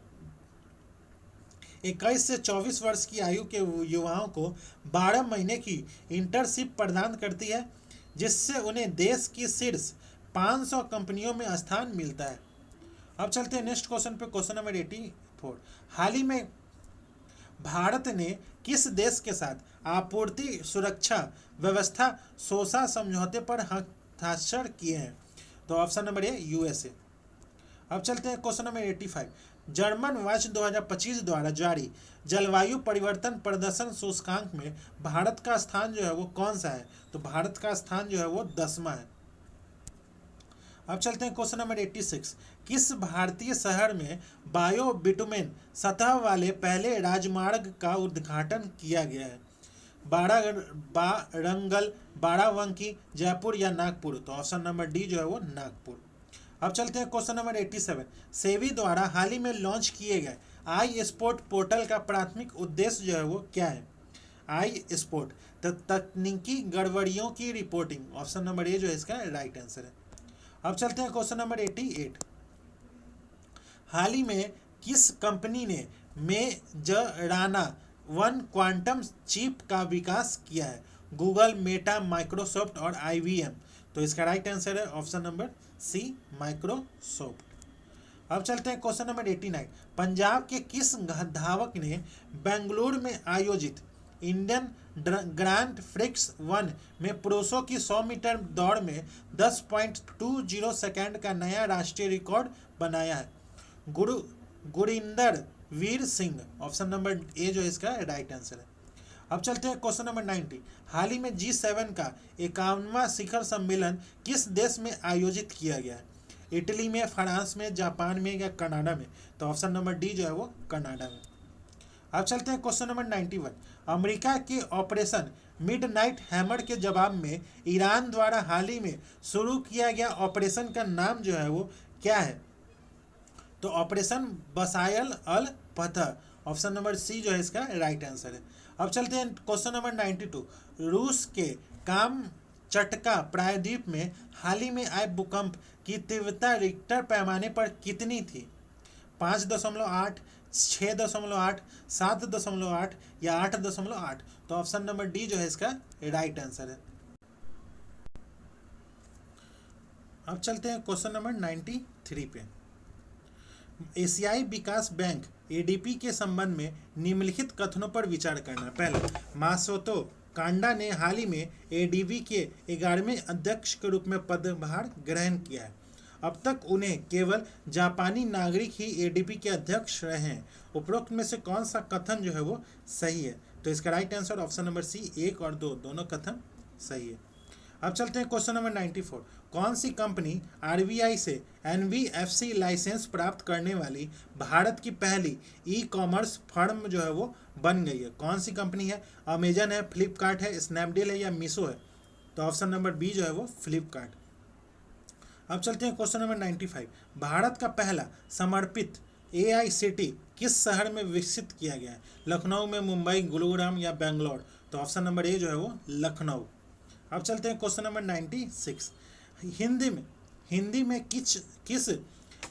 21 से 24 वर्ष की आयु के युवाओं को 12 महीने की इंटर्नशिप प्रदान करती है, जिससे उन्हें देश की शीर्ष 500 कंपनियों में स्थान मिलता है। अब चलते हैं नेक्स्ट क्वेश्चन पे, क्वेश्चन नंबर 84। हाल ही में भारत ने किस देश के साथ आपूर्ति सुरक्षा व्यवस्था सोसा समझौते पर हस्ताक्षर किए हैं? तो ऑप्शन नंबर ए, USA। अब चलते हैं क्वेश्चन नंबर 85। जर्मन वॉच 2025 द्वारा जारी जलवायु परिवर्तन प्रदर्शन सूचकांक में भारत का स्थान जो है वो कौन सा है? तो भारत का स्थान जो है वो 10वां है। अब चलते हैं क्वेश्चन नंबर 86। किस भारतीय शहर में बायो बिटुमेन सतह वाले पहले राजमार्ग का उद्घाटन किया गया है? वारंगल, बाराबंकी, जयपुर या नागपुर? तो ऑप्शन नंबर डी जो है वो नागपुर। अब चलते हैं क्वेश्चन नंबर 87। सेबी द्वारा हाल ही में लॉन्च किए गए आई स्पोर्ट पोर्टल का प्राथमिक उद्देश्य जो है वो क्या है? आई स्पोर्ट तकनीकी गड़बड़ियों की रिपोर्टिंग। ऑप्शन नंबर ए जो है इसका राइट आंसर है। अब चलते हैं क्वेश्चन नंबर 88। हाल ही में किस कंपनी ने मेजराना 1 क्वांटम चिप का विकास किया है? गूगल, मेटा, माइक्रोसॉफ्ट और IBM। तो इसका राइट आंसर है ऑप्शन नंबर सी, माइक्रोसॉफ्ट। अब चलते हैं क्वेश्चन नंबर 89। पंजाब के किस धावक ने बेंगलुरु में आयोजित इंडियन ग्रैंड प्रिक्स 1 में पुरुषों की 100 मीटर दौड़ में 10.20 सेकंड का नया राष्ट्रीय रिकॉर्ड बनाया है? Gurinder Veer Singh. Option number A जो है इसका राइट आंसर है। अब चलते हैं क्वेश्चन नंबर 90। हाल ही में G7 का 51वां शिखर सम्मेलन किस देश में आयोजित किया गया है? इटली में, फ्रांस में, जापान में या कनाडा में? तो ऑप्शन नंबर डी जो है वो कनाडा में। अब चलते हैं क्वेश्चन नंबर 91। अमेरिका के ऑपरेशन मिडनाइट हैमर के जवाब में ईरान द्वारा हाल ही में शुरू किया गया ऑपरेशन का नाम जो है वो क्या है? तो ऑपरेशन बसायल अल फतह। ऑप्शन नंबर सी जो है इसका राइट आंसर है। अब चलते हैं क्वेश्चन नंबर 92। रूस के कामचटका प्रायद्वीप में हाल ही में आए भूकंप की तीव्रता रिक्टर पैमाने पर कितनी थी? 5.8, 6.8, 7.8 या 8.8? तो ऑप्शन नंबर डी जो है इसका राइट आंसर है। अब चलते हैं क्वेश्चन नंबर 93 पे। एशियाई विकास बैंक ADB के संबंध में निम्नलिखित कथनों पर विचार करना। पहला, मासोतो कांडा ने हाल ही में ADB के 11वें अध्यक्ष के रूप में पदभार ग्रहण किया है। अब तक उन्हें केवल जापानी नागरिक ही ADB के अध्यक्ष रहे हैं। उपरोक्त में से कौन सा कथन जो है वो सही है? तो इसका right answer option number C, 1 और 2 दोनों कथन सही है। अब चलते हैं क्वेश्चन नंबर 94। कौन सी कंपनी RBI से NBFC लाइसेंस प्राप्त करने वाली भारत की पहली ई-कॉमर्स फर्म जो है वो बन गई है? कौन सी कंपनी है? अमेजन है, फ्लिपकार्ट है, स्नैपडील है या मीशो है? तो ऑप्शन नंबर बी जो है वो फ्लिपकार्ट। अब चलते हैं क्वेश्चन नंबर 95। भारत का पहला समर्पित AI सिटी किस शहर में विकसित किया गया है? लखनऊ में, मुंबई, गुरुग्राम या बेंगलोर? तो ऑप्शन नंबर ए जो है वो लखनऊ। अब चलते हैं क्वेश्चन नंबर 96। हिंदी में किस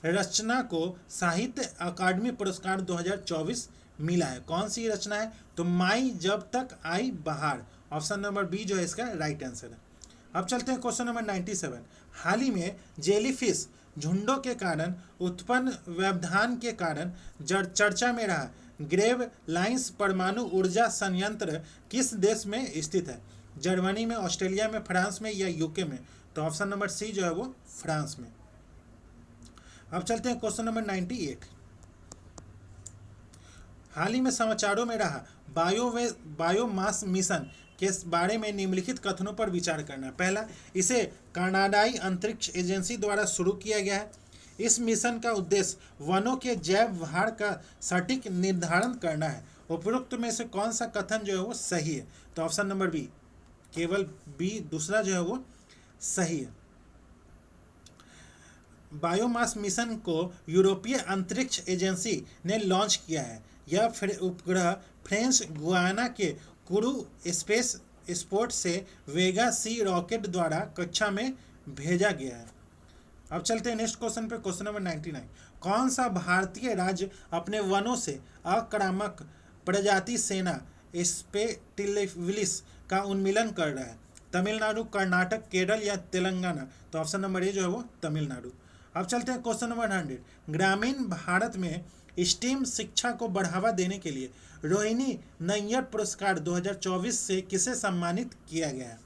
रचना को साहित्य अकादमी पुरस्कार 2024 मिला है। कौन सी रचना है? तो माई जब तक आई बहार, ऑप्शन नंबर बी जो है इसका राइट आंसर है। अब चलते हैं क्वेश्चन नंबर 97। हाल ही में जेलीफिश झुंडों के कारण उत्पन्न व्यवधान के कारण चर्चा में रहा ग्रेव लाइंस परमाणु ऊर्जा संयंत्र किस देश में स्थित है? जर्मनी में, ऑस्ट्रेलिया में, फ्रांस में या यूके में? तो ऑप्शन नंबर सी जो है वो फ्रांस में। अब चलते हैं क्वेश्चन नंबर 98। हाल ही में समाचारों में रहा बायोमास मिशन के बारे में निम्नलिखित कथनों पर विचार करना। पहला, इसे कनाडाई अंतरिक्ष एजेंसी द्वारा शुरू किया गया है। इस मिशन का उद्देश्य वनों के जैव व्यवहार का सटीक निर्धारण करना है। उपरोक्त में से कौन सा कथन जो है वो सही है? तो ऑप्शन नंबर बी, केवल बी दूसरा जो है वो सही है। बायोमास मिशन को यूरोपीय अंतरिक्ष एजेंसी ने लॉन्च किया है। यह उपग्रह फ्रेंच गुयाना के कुरू स्पेस स्पोर्ट से वेगा सी रॉकेट द्वारा कक्षा में भेजा गया है। अब चलते हैं नेक्स्ट क्वेश्चन पे, क्वेश्चन नंबर 99। कौन सा भारतीय राज्य अपने वनों से आक्रामक प्रजाति सेना स्पेटिलिस का उन्मूलन कर रहा है? तमिलनाडु, कर्नाटक, केरल या तेलंगाना? तो ऑप्शन नंबर ए जो है वो तमिलनाडु। अब चलते हैं क्वेश्चन नंबर 100। ग्रामीण भारत में स्टीम शिक्षा को बढ़ावा देने के लिए रोहिणी नैयर पुरस्कार 2024 से किसे सम्मानित किया गया है?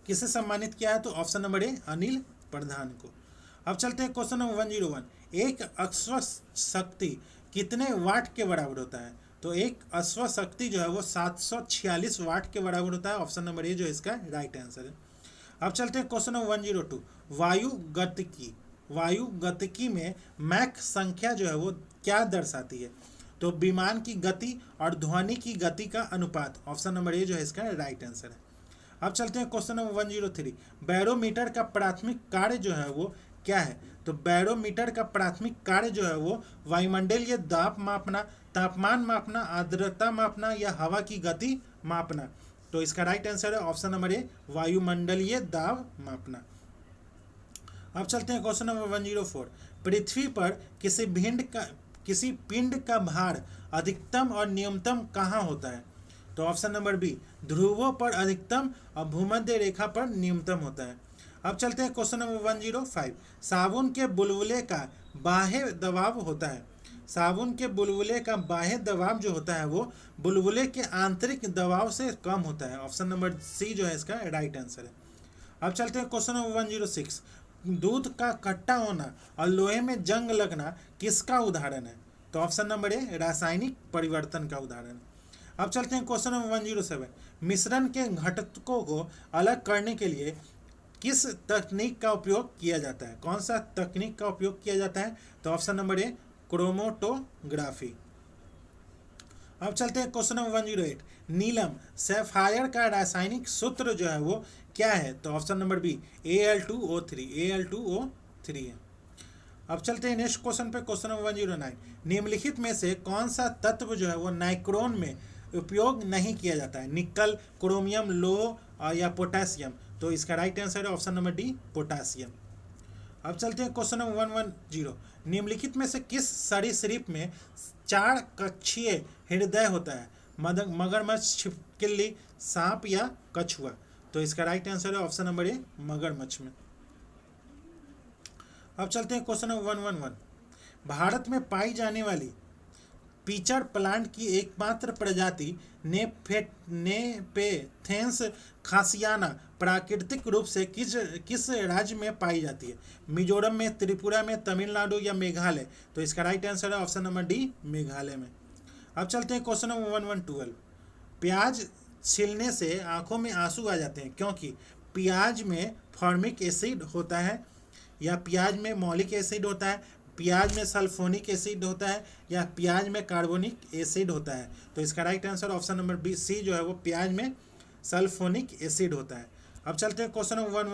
किसे सम्मानित किया है? तो ऑप्शन नंबर ए अनिल प्रधान को। अब चलते हैं क्वेश्चन नंबर 101। एक अश्वशक्ति कितने वाट के बराबर होता है? तो एक अश्वशक्ति जो है वो 746 वाट के बराबर होता है। ऑप्शन नंबर ए जो है इसका राइट आंसर है। अब चलते हैं क्वेश्चन नंबर 102। वायु गतिकी में मैक संख्या जो है वो क्या दर्शाती है? तो विमान की गति और ध्वनि की गति का अनुपात। ऑप्शन नंबर ए जो है इसका राइट आंसर है। अब चलते हैं क्वेश्चन नंबर 103। बैरोमीटर का प्राथमिक कार्य जो है वो क्या है? तो बैरोमीटर का प्राथमिक कार्य जो है वो वायुमंडलीय दाब मापना, तापमान मापना, आर्द्रता मापना या हवा की गति मापना। तो इसका राइट आंसर है ऑप्शन नंबर ए वायुमंडलीय दाब मापना। अब चलते हैं क्वेश्चन नंबर 104। पृथ्वी पर किसी पिंड का भार अधिकतम और न्यूनतम कहाँ होता है? तो ऑप्शन नंबर बी, ध्रुवों पर अधिकतम और भूमध्य रेखा पर न्यूनतम होता है। अब चलते हैं क्वेश्चन नंबर 105। साबुन के बुलबुले का बाह्य दबाव होता है। साबुन के बुलबुले का बाह्य दबाव जो होता है वो बुलबुले के आंतरिक दबाव से कम होता है। ऑप्शन नंबर सी जो है इसका राइट आंसर है। अब चलते हैं क्वेश्चन नंबर 106। दूध का खट्टा होना और लोहे में जंग लगना किसका उदाहरण है? तो ऑप्शन नंबर ए रासायनिक परिवर्तन का उदाहरण है। अब चलते हैं क्वेश्चन नंबर 107। मिश्रण के घटकों को अलग करने के लिए किस तकनीक का उपयोग किया जाता है? कौन सा तकनीक का उपयोग किया जाता है? तो ऑप्शन नंबर ए क्रोमेटोग्राफी। अब चलते हैं क्वेश्चन नंबर 108। नीलम सैफायर का रासायनिक सूत्र जो है वो क्या है? तो ऑप्शन नंबर बी Al2O3 है। अब चलते हैं नेक्स्ट क्वेश्चन पे, क्वेश्चन नंबर 109। निम्नलिखित में से कौन सा तत्व जो है वो नाइक्रोन में उपयोग नहीं किया जाता है? निकल, क्रोमियम, लोह या पोटेशियम? तो इसका राइट आंसर है ऑप्शन नंबर डी पोटेशियम। अब चलते हैं क्वेश्चन नंबर 110। निम्नलिखित में से किस सरीसृप में 4 कक्षीय हृदय होता है? मगरमच्छ, छिपकली, सांप या कछुआ? तो इसका राइट आंसर है ऑप्शन नंबर ए मगरमच्छ में। अब चलते हैं क्वेश्चन नंबर 111। भारत में पाई जाने वाली पीचर प्लांट की एकमात्र प्रजाति नेपेथेंस खासियाना प्राकृतिक रूप से किस राज्य में पाई जाती है? मिजोरम में, त्रिपुरा में, तमिलनाडु या मेघालय? तो इसका राइट आंसर है ऑप्शन नंबर डी मेघालय में। अब चलते हैं क्वेश्चन नंबर 112। प्याज छीलने से आंखों में आंसू आ जाते हैं क्योंकि प्याज में फॉर्मिक एसिड होता है या प्याज में मौलिक एसिड होता है, प्याज में सल्फोनिक एसिड होता है या प्याज में कार्बोनिक एसिड होता है? तो इसका right answer option number B C जो है वो प्याज में सल्फोनिक एसिड होता है। अब चलते हैं क्वेश्चन नंबर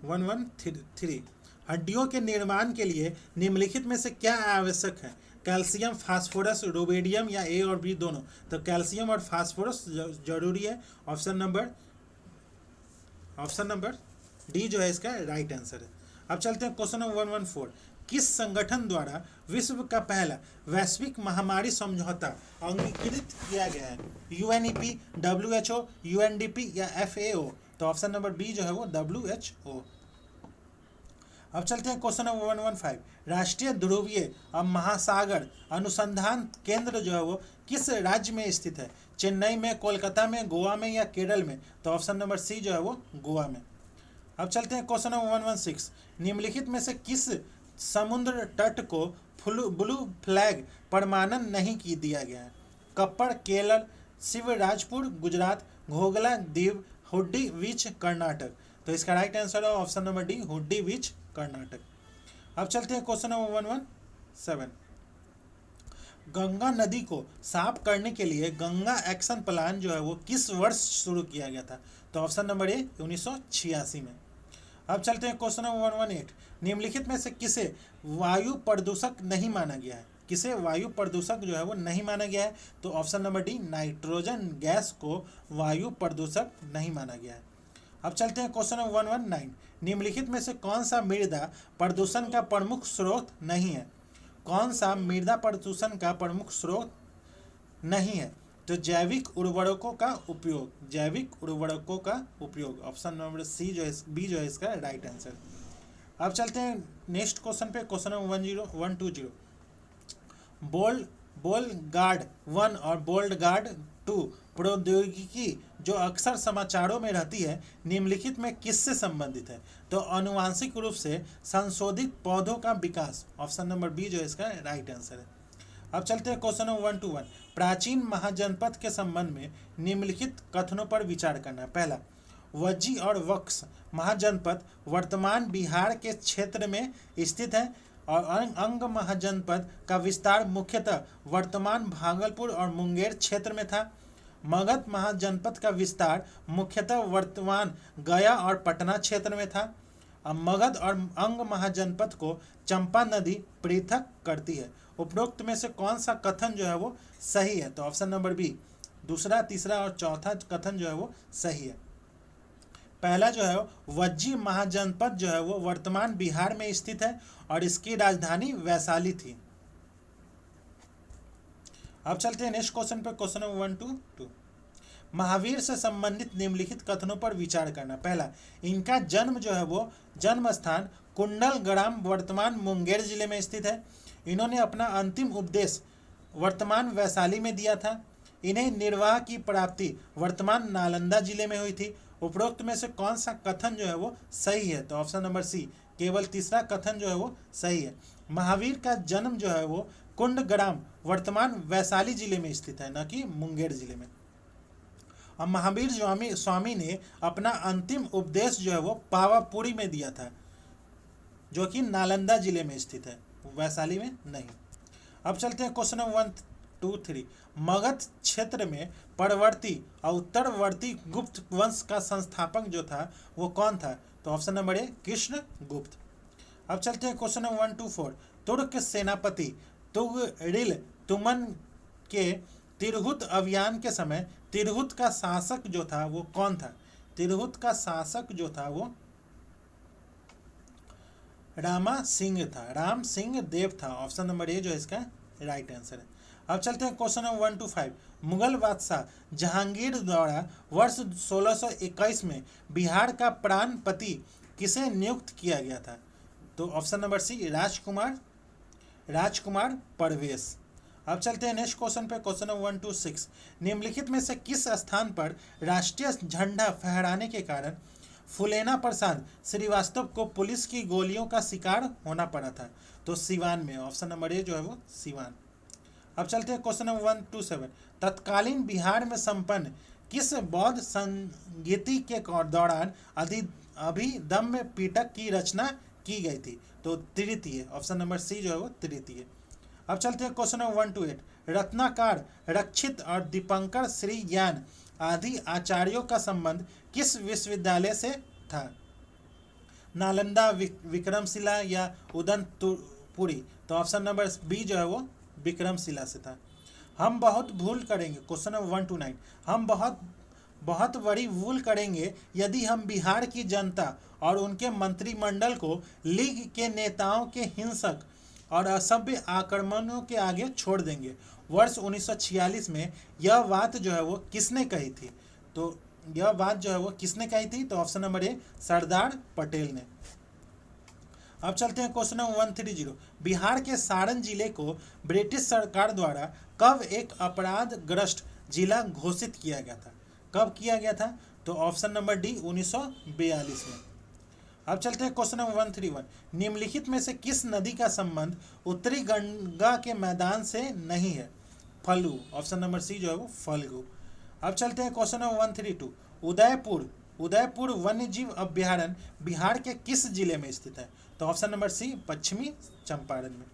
113। हड्डियों के निर्माण के लिए निम्नलिखित में से क्या आवश्यक है? कैल्शियम, फास्फोरस, रुबिडियम या ए और बी दोनों? तो कैल्शियम और फास्फोरस जरूरी है। ऑप्शन नंबर डी जो है इसका राइट आंसर है। अब चलते हैं क्वेश्चन नंबर 114। किस संगठन द्वारा विश्व का पहला वैश्विक महामारी समझौता अंगीकृत किया गया है? यूएनईपी, डब्ल्यूएचओ, यूएनडीपी या एफएओ? तो ऑप्शन नंबर बी जो है वो डब्ल्यूएचओ। अब चलते हैं क्वेश्चन नंबर 115। राष्ट्रीय ध्रुवीय और महासागर अनुसंधान केंद्र जो है वो किस राज्य में स्थित है? चेन्नई में, कोलकाता में, गोवा में या केरल में? तो ऑप्शन नंबर सी जो है वो गोवा में। अब चलते हैं क्वेश्चन नंबर 116। निम्नलिखित में से किस समुद्र तट को ब्लू फ्लैग प्रमाणन नहीं की दिया गया है? कप्पड़ केरल, शिवराजपुर गुजरात, घोघला द्वीप, हुड्डी बीच कर्नाटक? तो इसका राइट आंसर है ऑप्शन नंबर डी, हुड्डी बीच कर्नाटक। अब चलते हैं क्वेश्चन नंबर 117। गंगा नदी को साफ करने के लिए गंगा एक्शन प्लान जो है वो किस वर्ष शुरू किया गया था? तो ऑप्शन नंबर ए 1986 में। अब चलते हैं क्वेश्चन नंबर 118। निम्नलिखित में से किसे वायु प्रदूषक नहीं माना गया है? किसे वायु प्रदूषक जो है वो नहीं माना गया है? तो option number D, nitrogen gas को वायु प्रदूषक नहीं माना गया है। अब चलते हैं क्वेश्चन नंबर 119। निम्नलिखित में से कौन सा मृदा प्रदूषण का प्रमुख स्रोत नहीं है? कौन सा मृदा प्रदूषण का प्रमुख स्रोत नहीं है? तो जैविक उर्वरकों का उपयोग, जैविक उर्वरकों का उपयोग। ऑप्शन नंबर सी जो है, बी जो है इसका राइट आंसर। अब चलते हैं नेक्स्ट क्वेश्चन पे, क्वेश्चन नंबर 120। बोल्ड गार्ड 1 और बोल्ड गार्ड 2 प्रौद्योगिकी जो अक्सर समाचारों में रहती है, निम्नलिखित में किससे संबंधित है? तो आनुवांशिक रूप से संशोधित पौधों का विकास। ऑप्शन नंबर बी जो है इसका राइट आंसर है। अब चलते हैं क्वेश्चन नंबर 121। प्राचीन महाजनपद के संबंध में निम्नलिखित कथनों पर विचार करना। पहला, वज्जी और वक्स महाजनपद वर्तमान बिहार के क्षेत्र में स्थित है और अंग महाजनपद का विस्तार मुख्यतः वर्तमान भागलपुर और मुंगेर क्षेत्र में था। मगध महाजनपद का विस्तार मुख्यतः वर्तमान गया और पटना क्षेत्र में था। अब मगध और अंग महाजनपद को चंपा नदी पृथक करती है। उपरोक्त में से कौन सा कथन जो है वो सही है? तो ऑप्शन नंबर बी, दूसरा, तीसरा और चौथा कथन जो है वो सही है। पहला जो है वज्जी महाजनपद जो है वो वर्तमान बिहार में स्थित है और इसकी राजधानी वैशाली थी। अब चलते हैं नेक्स्ट क्वेश्चन पे, क्वेश्चन नंबर 122। महावीर से संबंधित निम्नलिखित कथनों पर विचार करना। पहला, इनका जन्म जो है वो जन्म स्थान कुंडल ग्राम वर्तमान मुंगेर जिले में स्थित है। इन्होंने अपना अंतिम उपदेश वर्तमान वैशाली में दिया था। इन्हें निर्वाह की प्राप्ति वर्तमान नालंदा जिले में हुई थी। उपरोक्त में से कौन सा कथन जो है वो सही है? तो ऑप्शन नंबर सी, केवल तीसरा कथन जो है वो सही है। महावीर का जन्म जो है वो कुंडग्राम वर्तमान वैशाली जिले में स्थित है, न कि मुंगेर जिले में। अब महावीर स्वामी ने अपना अंतिम उपदेश जो है वो पावापुरी में दिया था, जो कि नालंदा जिले में स्थित है, वैशाली में नहीं। अब चलते हैं क्वेश्चन नंबर 123। मगध क्षेत्र में परवर्ती और उत्तरवर्ती गुप्त वंश का संस्थापक जो था वो कौन था? तो ऑप्शन नंबर ए, कृष्णगुप्त। अब चलते हैं क्वेश्चन नंबर 124। तुर्क सेनापति तुगरिल तुमन के तिरहुत अभियान के समय तिरहुत का शासक जो था वो कौन था? तिरहुत का शासक जो था वो रामा सिंह था, राम सिंह देव था। ऑप्शन नंबर ए जो है इसका राइट आंसर है। अब चलते हैं क्वेश्चन नंबर 125। मुगल बादशाह जहांगीर द्वारा वर्ष 1621 में बिहार का प्राणपति किसे नियुक्त किया गया था? तो ऑप्शन नंबर सी, राजकुमार परवेश। अब चलते हैं नेक्स्ट क्वेश्चन पे, क्वेश्चन नंबर 126। निम्नलिखित में से किस स्थान पर राष्ट्रीय झंडा फहराने के कारण फुलेना प्रसाद श्रीवास्तव को पुलिस की गोलियों का शिकार होना पड़ा था? तो सिवान में। ऑप्शन नंबर ए जो है वो सिवान। अब चलते हैं क्वेश्चन नंबर 127। तत्कालीन बिहार में संपन्न किस बौद्ध संगीति के दौरान अभिदम्य पिटक की रचना की गई थी? तो तृतीय। ऑप्शन नंबर सी जो है वो तृतीय। अब चलते हैं क्वेश्चन नंबर 128। रत्नाकर, रक्षित और दीपंकर श्री ज्ञान आदि आचार्यों का संबंध किस विश्वविद्यालय से था? नालंदा, विक्रमशिला या उदयपुरी? तो ऑप्शन नंबर बी जो है वो विक्रमशिला से था। हम बहुत भूल करेंगे। Question number 129। हम बहुत बहुत बड़ी भूल करेंगे यदि हम बिहार की जनता और उनके मंत्रिमंडल को लीग के नेताओं के हिंसक और असभ्य आक्रमणों के आगे छोड़ देंगे। वर्ष 1946 में यह बात जो है वो किसने कही थी? तो यह बात जो है वो किसने कही थी? तो option number A, Sardar Patel ने। अब चलते हैं क्वेश्चन नंबर 130। बिहार के सारण जिले को ब्रिटिश सरकार द्वारा कब एक अपराधग्रस्त जिला घोषित किया गया था? कब किया गया था? तो ऑप्शन नंबर डी, 1942 में। अब चलते हैं क्वेश्चन नंबर 131। निम्नलिखित में से किस नदी का संबंध उत्तरी गंगा के मैदान से नहीं है? फल्गु, ऑप्शन नंबर सी जो है वो फल्गु। अब चलते हैं क्वेश्चन नंबर 132। उदयपुर वन्यजीव अभ्यारण्य बिहार के किस जिले में स्थित है? तो ऑप्शन नंबर सी, पश्चिमी चंपारण में।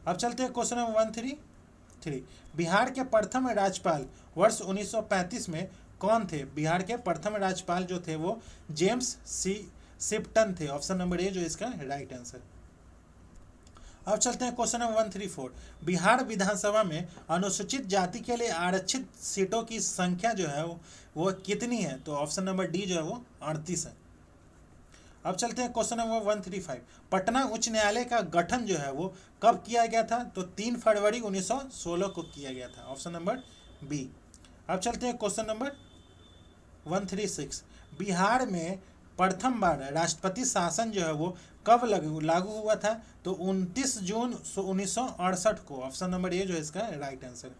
अब चलते हैं क्वेश्चन नंबर 133। बिहार के प्रथम राज्यपाल वर्ष 1935 में कौन थे? बिहार के प्रथम राज्यपाल जो थे वो जेम्स शिपटन थे। ऑप्शन नंबर ए जो इसका राइट आंसर। अब चलते हैं क्वेश्चन नंबर 134। बिहार विधानसभा में अनुसूचित जाति के लिए आरक्षित सीटों की संख्या जो है वो कितनी है? तो ऑप्शन नंबर डी जो है वो 38 है। अब चलते हैं क्वेश्चन नंबर 135। पटना उच्च न्यायालय का गठन जो है वो कब किया गया था? तो 3 फरवरी 1916 को किया गया था। Option number B. अब चलते हैं क्वेश्चन नंबर 136। बिहार में प्रथम बार राष्ट्रपति शासन जो है वो कब लागू हुआ था? तो 29 जून 1968 को। ऑप्शन नंबर ए जो है इसका राइट आंसर।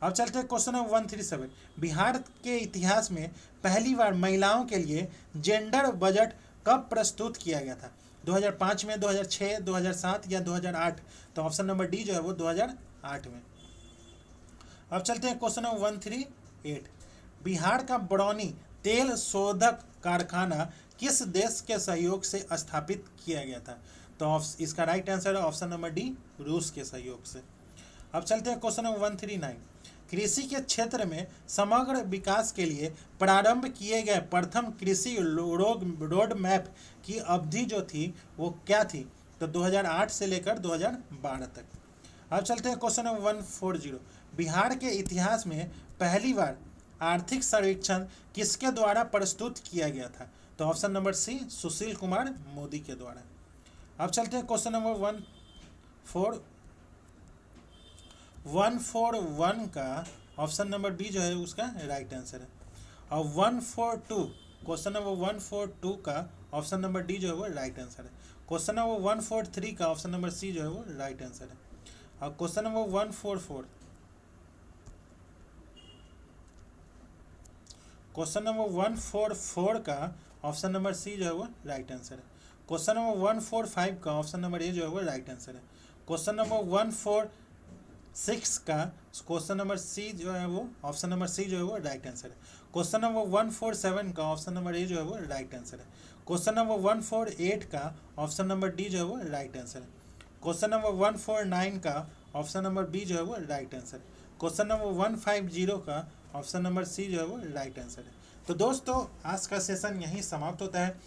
अब चलते हैं क्वेश्चन नंबर 137। बिहार के इतिहास में पहली बार महिलाओं के लिए जेंडर बजट कब प्रस्तुत किया गया था? 2005 में, 2006, 2007 या 2008? तो ऑप्शन नंबर डी जो है वो 2008 में। अब चलते हैं क्वेश्चन नंबर 138। बिहार का बरौनी तेल शोधक कारखाना किस देश के सहयोग से स्थापित किया गया था? तो इसका राइट आंसर है ऑप्शन नंबर डी, रूस के सहयोग से। अब चलते हैं क्वेश्चन नंबर 139। कृषि के क्षेत्र में समग्र विकास के लिए प्रारंभ किए गए प्रथम कृषि रोड मैप की अवधि जो थी वो क्या थी? तो 2008 से लेकर 2012 तक। अब चलते हैं क्वेश्चन नंबर 140। बिहार के इतिहास में पहली बार आर्थिक सर्वेक्षण किसके द्वारा प्रस्तुत किया गया था? तो ऑप्शन नंबर सी, सुशील कुमार मोदी के द्वारा। अब चलते हैं क्वेश्चन नंबर 141 का ऑप्शन नंबर बी जो है उसका राइट आंसर है। और 142, क्वेश्चन नंबर 142 का ऑप्शन नंबर डी जो है वो राइट आंसर है। क्वेश्चन नंबर 143 का ऑप्शन नंबर सी जो है वो राइट आंसर है। और क्वेश्चन नंबर 144 का ऑप्शन नंबर सी जो है वो राइट आंसर है। क्वेश्चन नंबर 145 का ऑप्शन नंबर ए जो है वो राइट आंसर है। क्वेश्चन नंबर 146 का क्वेश्चन नंबर सी जो है वो ऑप्शन नंबर सी जो है वो राइट आंसर है। क्वेश्चन नंबर 147 का ऑप्शन नंबर ए जो है वो राइट आंसर है। क्वेश्चन नंबर 148 का ऑप्शन नंबर डी जो है वो राइट आंसर है। क्वेश्चन नंबर 149 का ऑप्शन नंबर बी जो है वो राइट आंसर है। क्वेश्चन नंबर 150 का ऑप्शन नंबर सी जो है वो राइट आंसर है। तो दोस्तों आज का सेशन यहीं समाप्त होता है,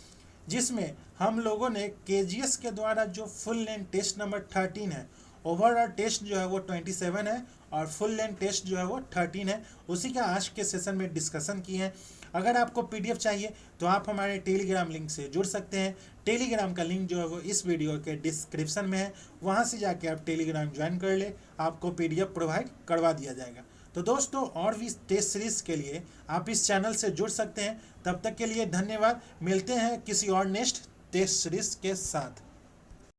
जिसमें हम लोगों ने केजीएस के द्वारा जो फुल लेंथ टेस्ट नंबर 13 है, ओवरऑल टेस्ट जो है वो 27 है और फुल लेंथ टेस्ट जो है वो 13 है, उसी का आज के सेशन में डिस्कशन किए हैं। अगर आपको पीडीएफ चाहिए तो आप हमारे टेलीग्राम लिंक से जुड़ सकते हैं। टेलीग्राम का लिंक जो है वो इस वीडियो के डिस्क्रिप्शन में है, वहाँ से जाके आप टेलीग्राम ज्वाइन कर ले, आपको पीडीएफ प्रोवाइड करवा दिया जाएगा। तो दोस्तों और भी टेस्ट सीरीज के लिए आप इस चैनल से जुड़ सकते हैं। तब तक के लिए धन्यवाद। मिलते हैं किसी और नेक्स्ट टेस्ट सीरीज के साथ।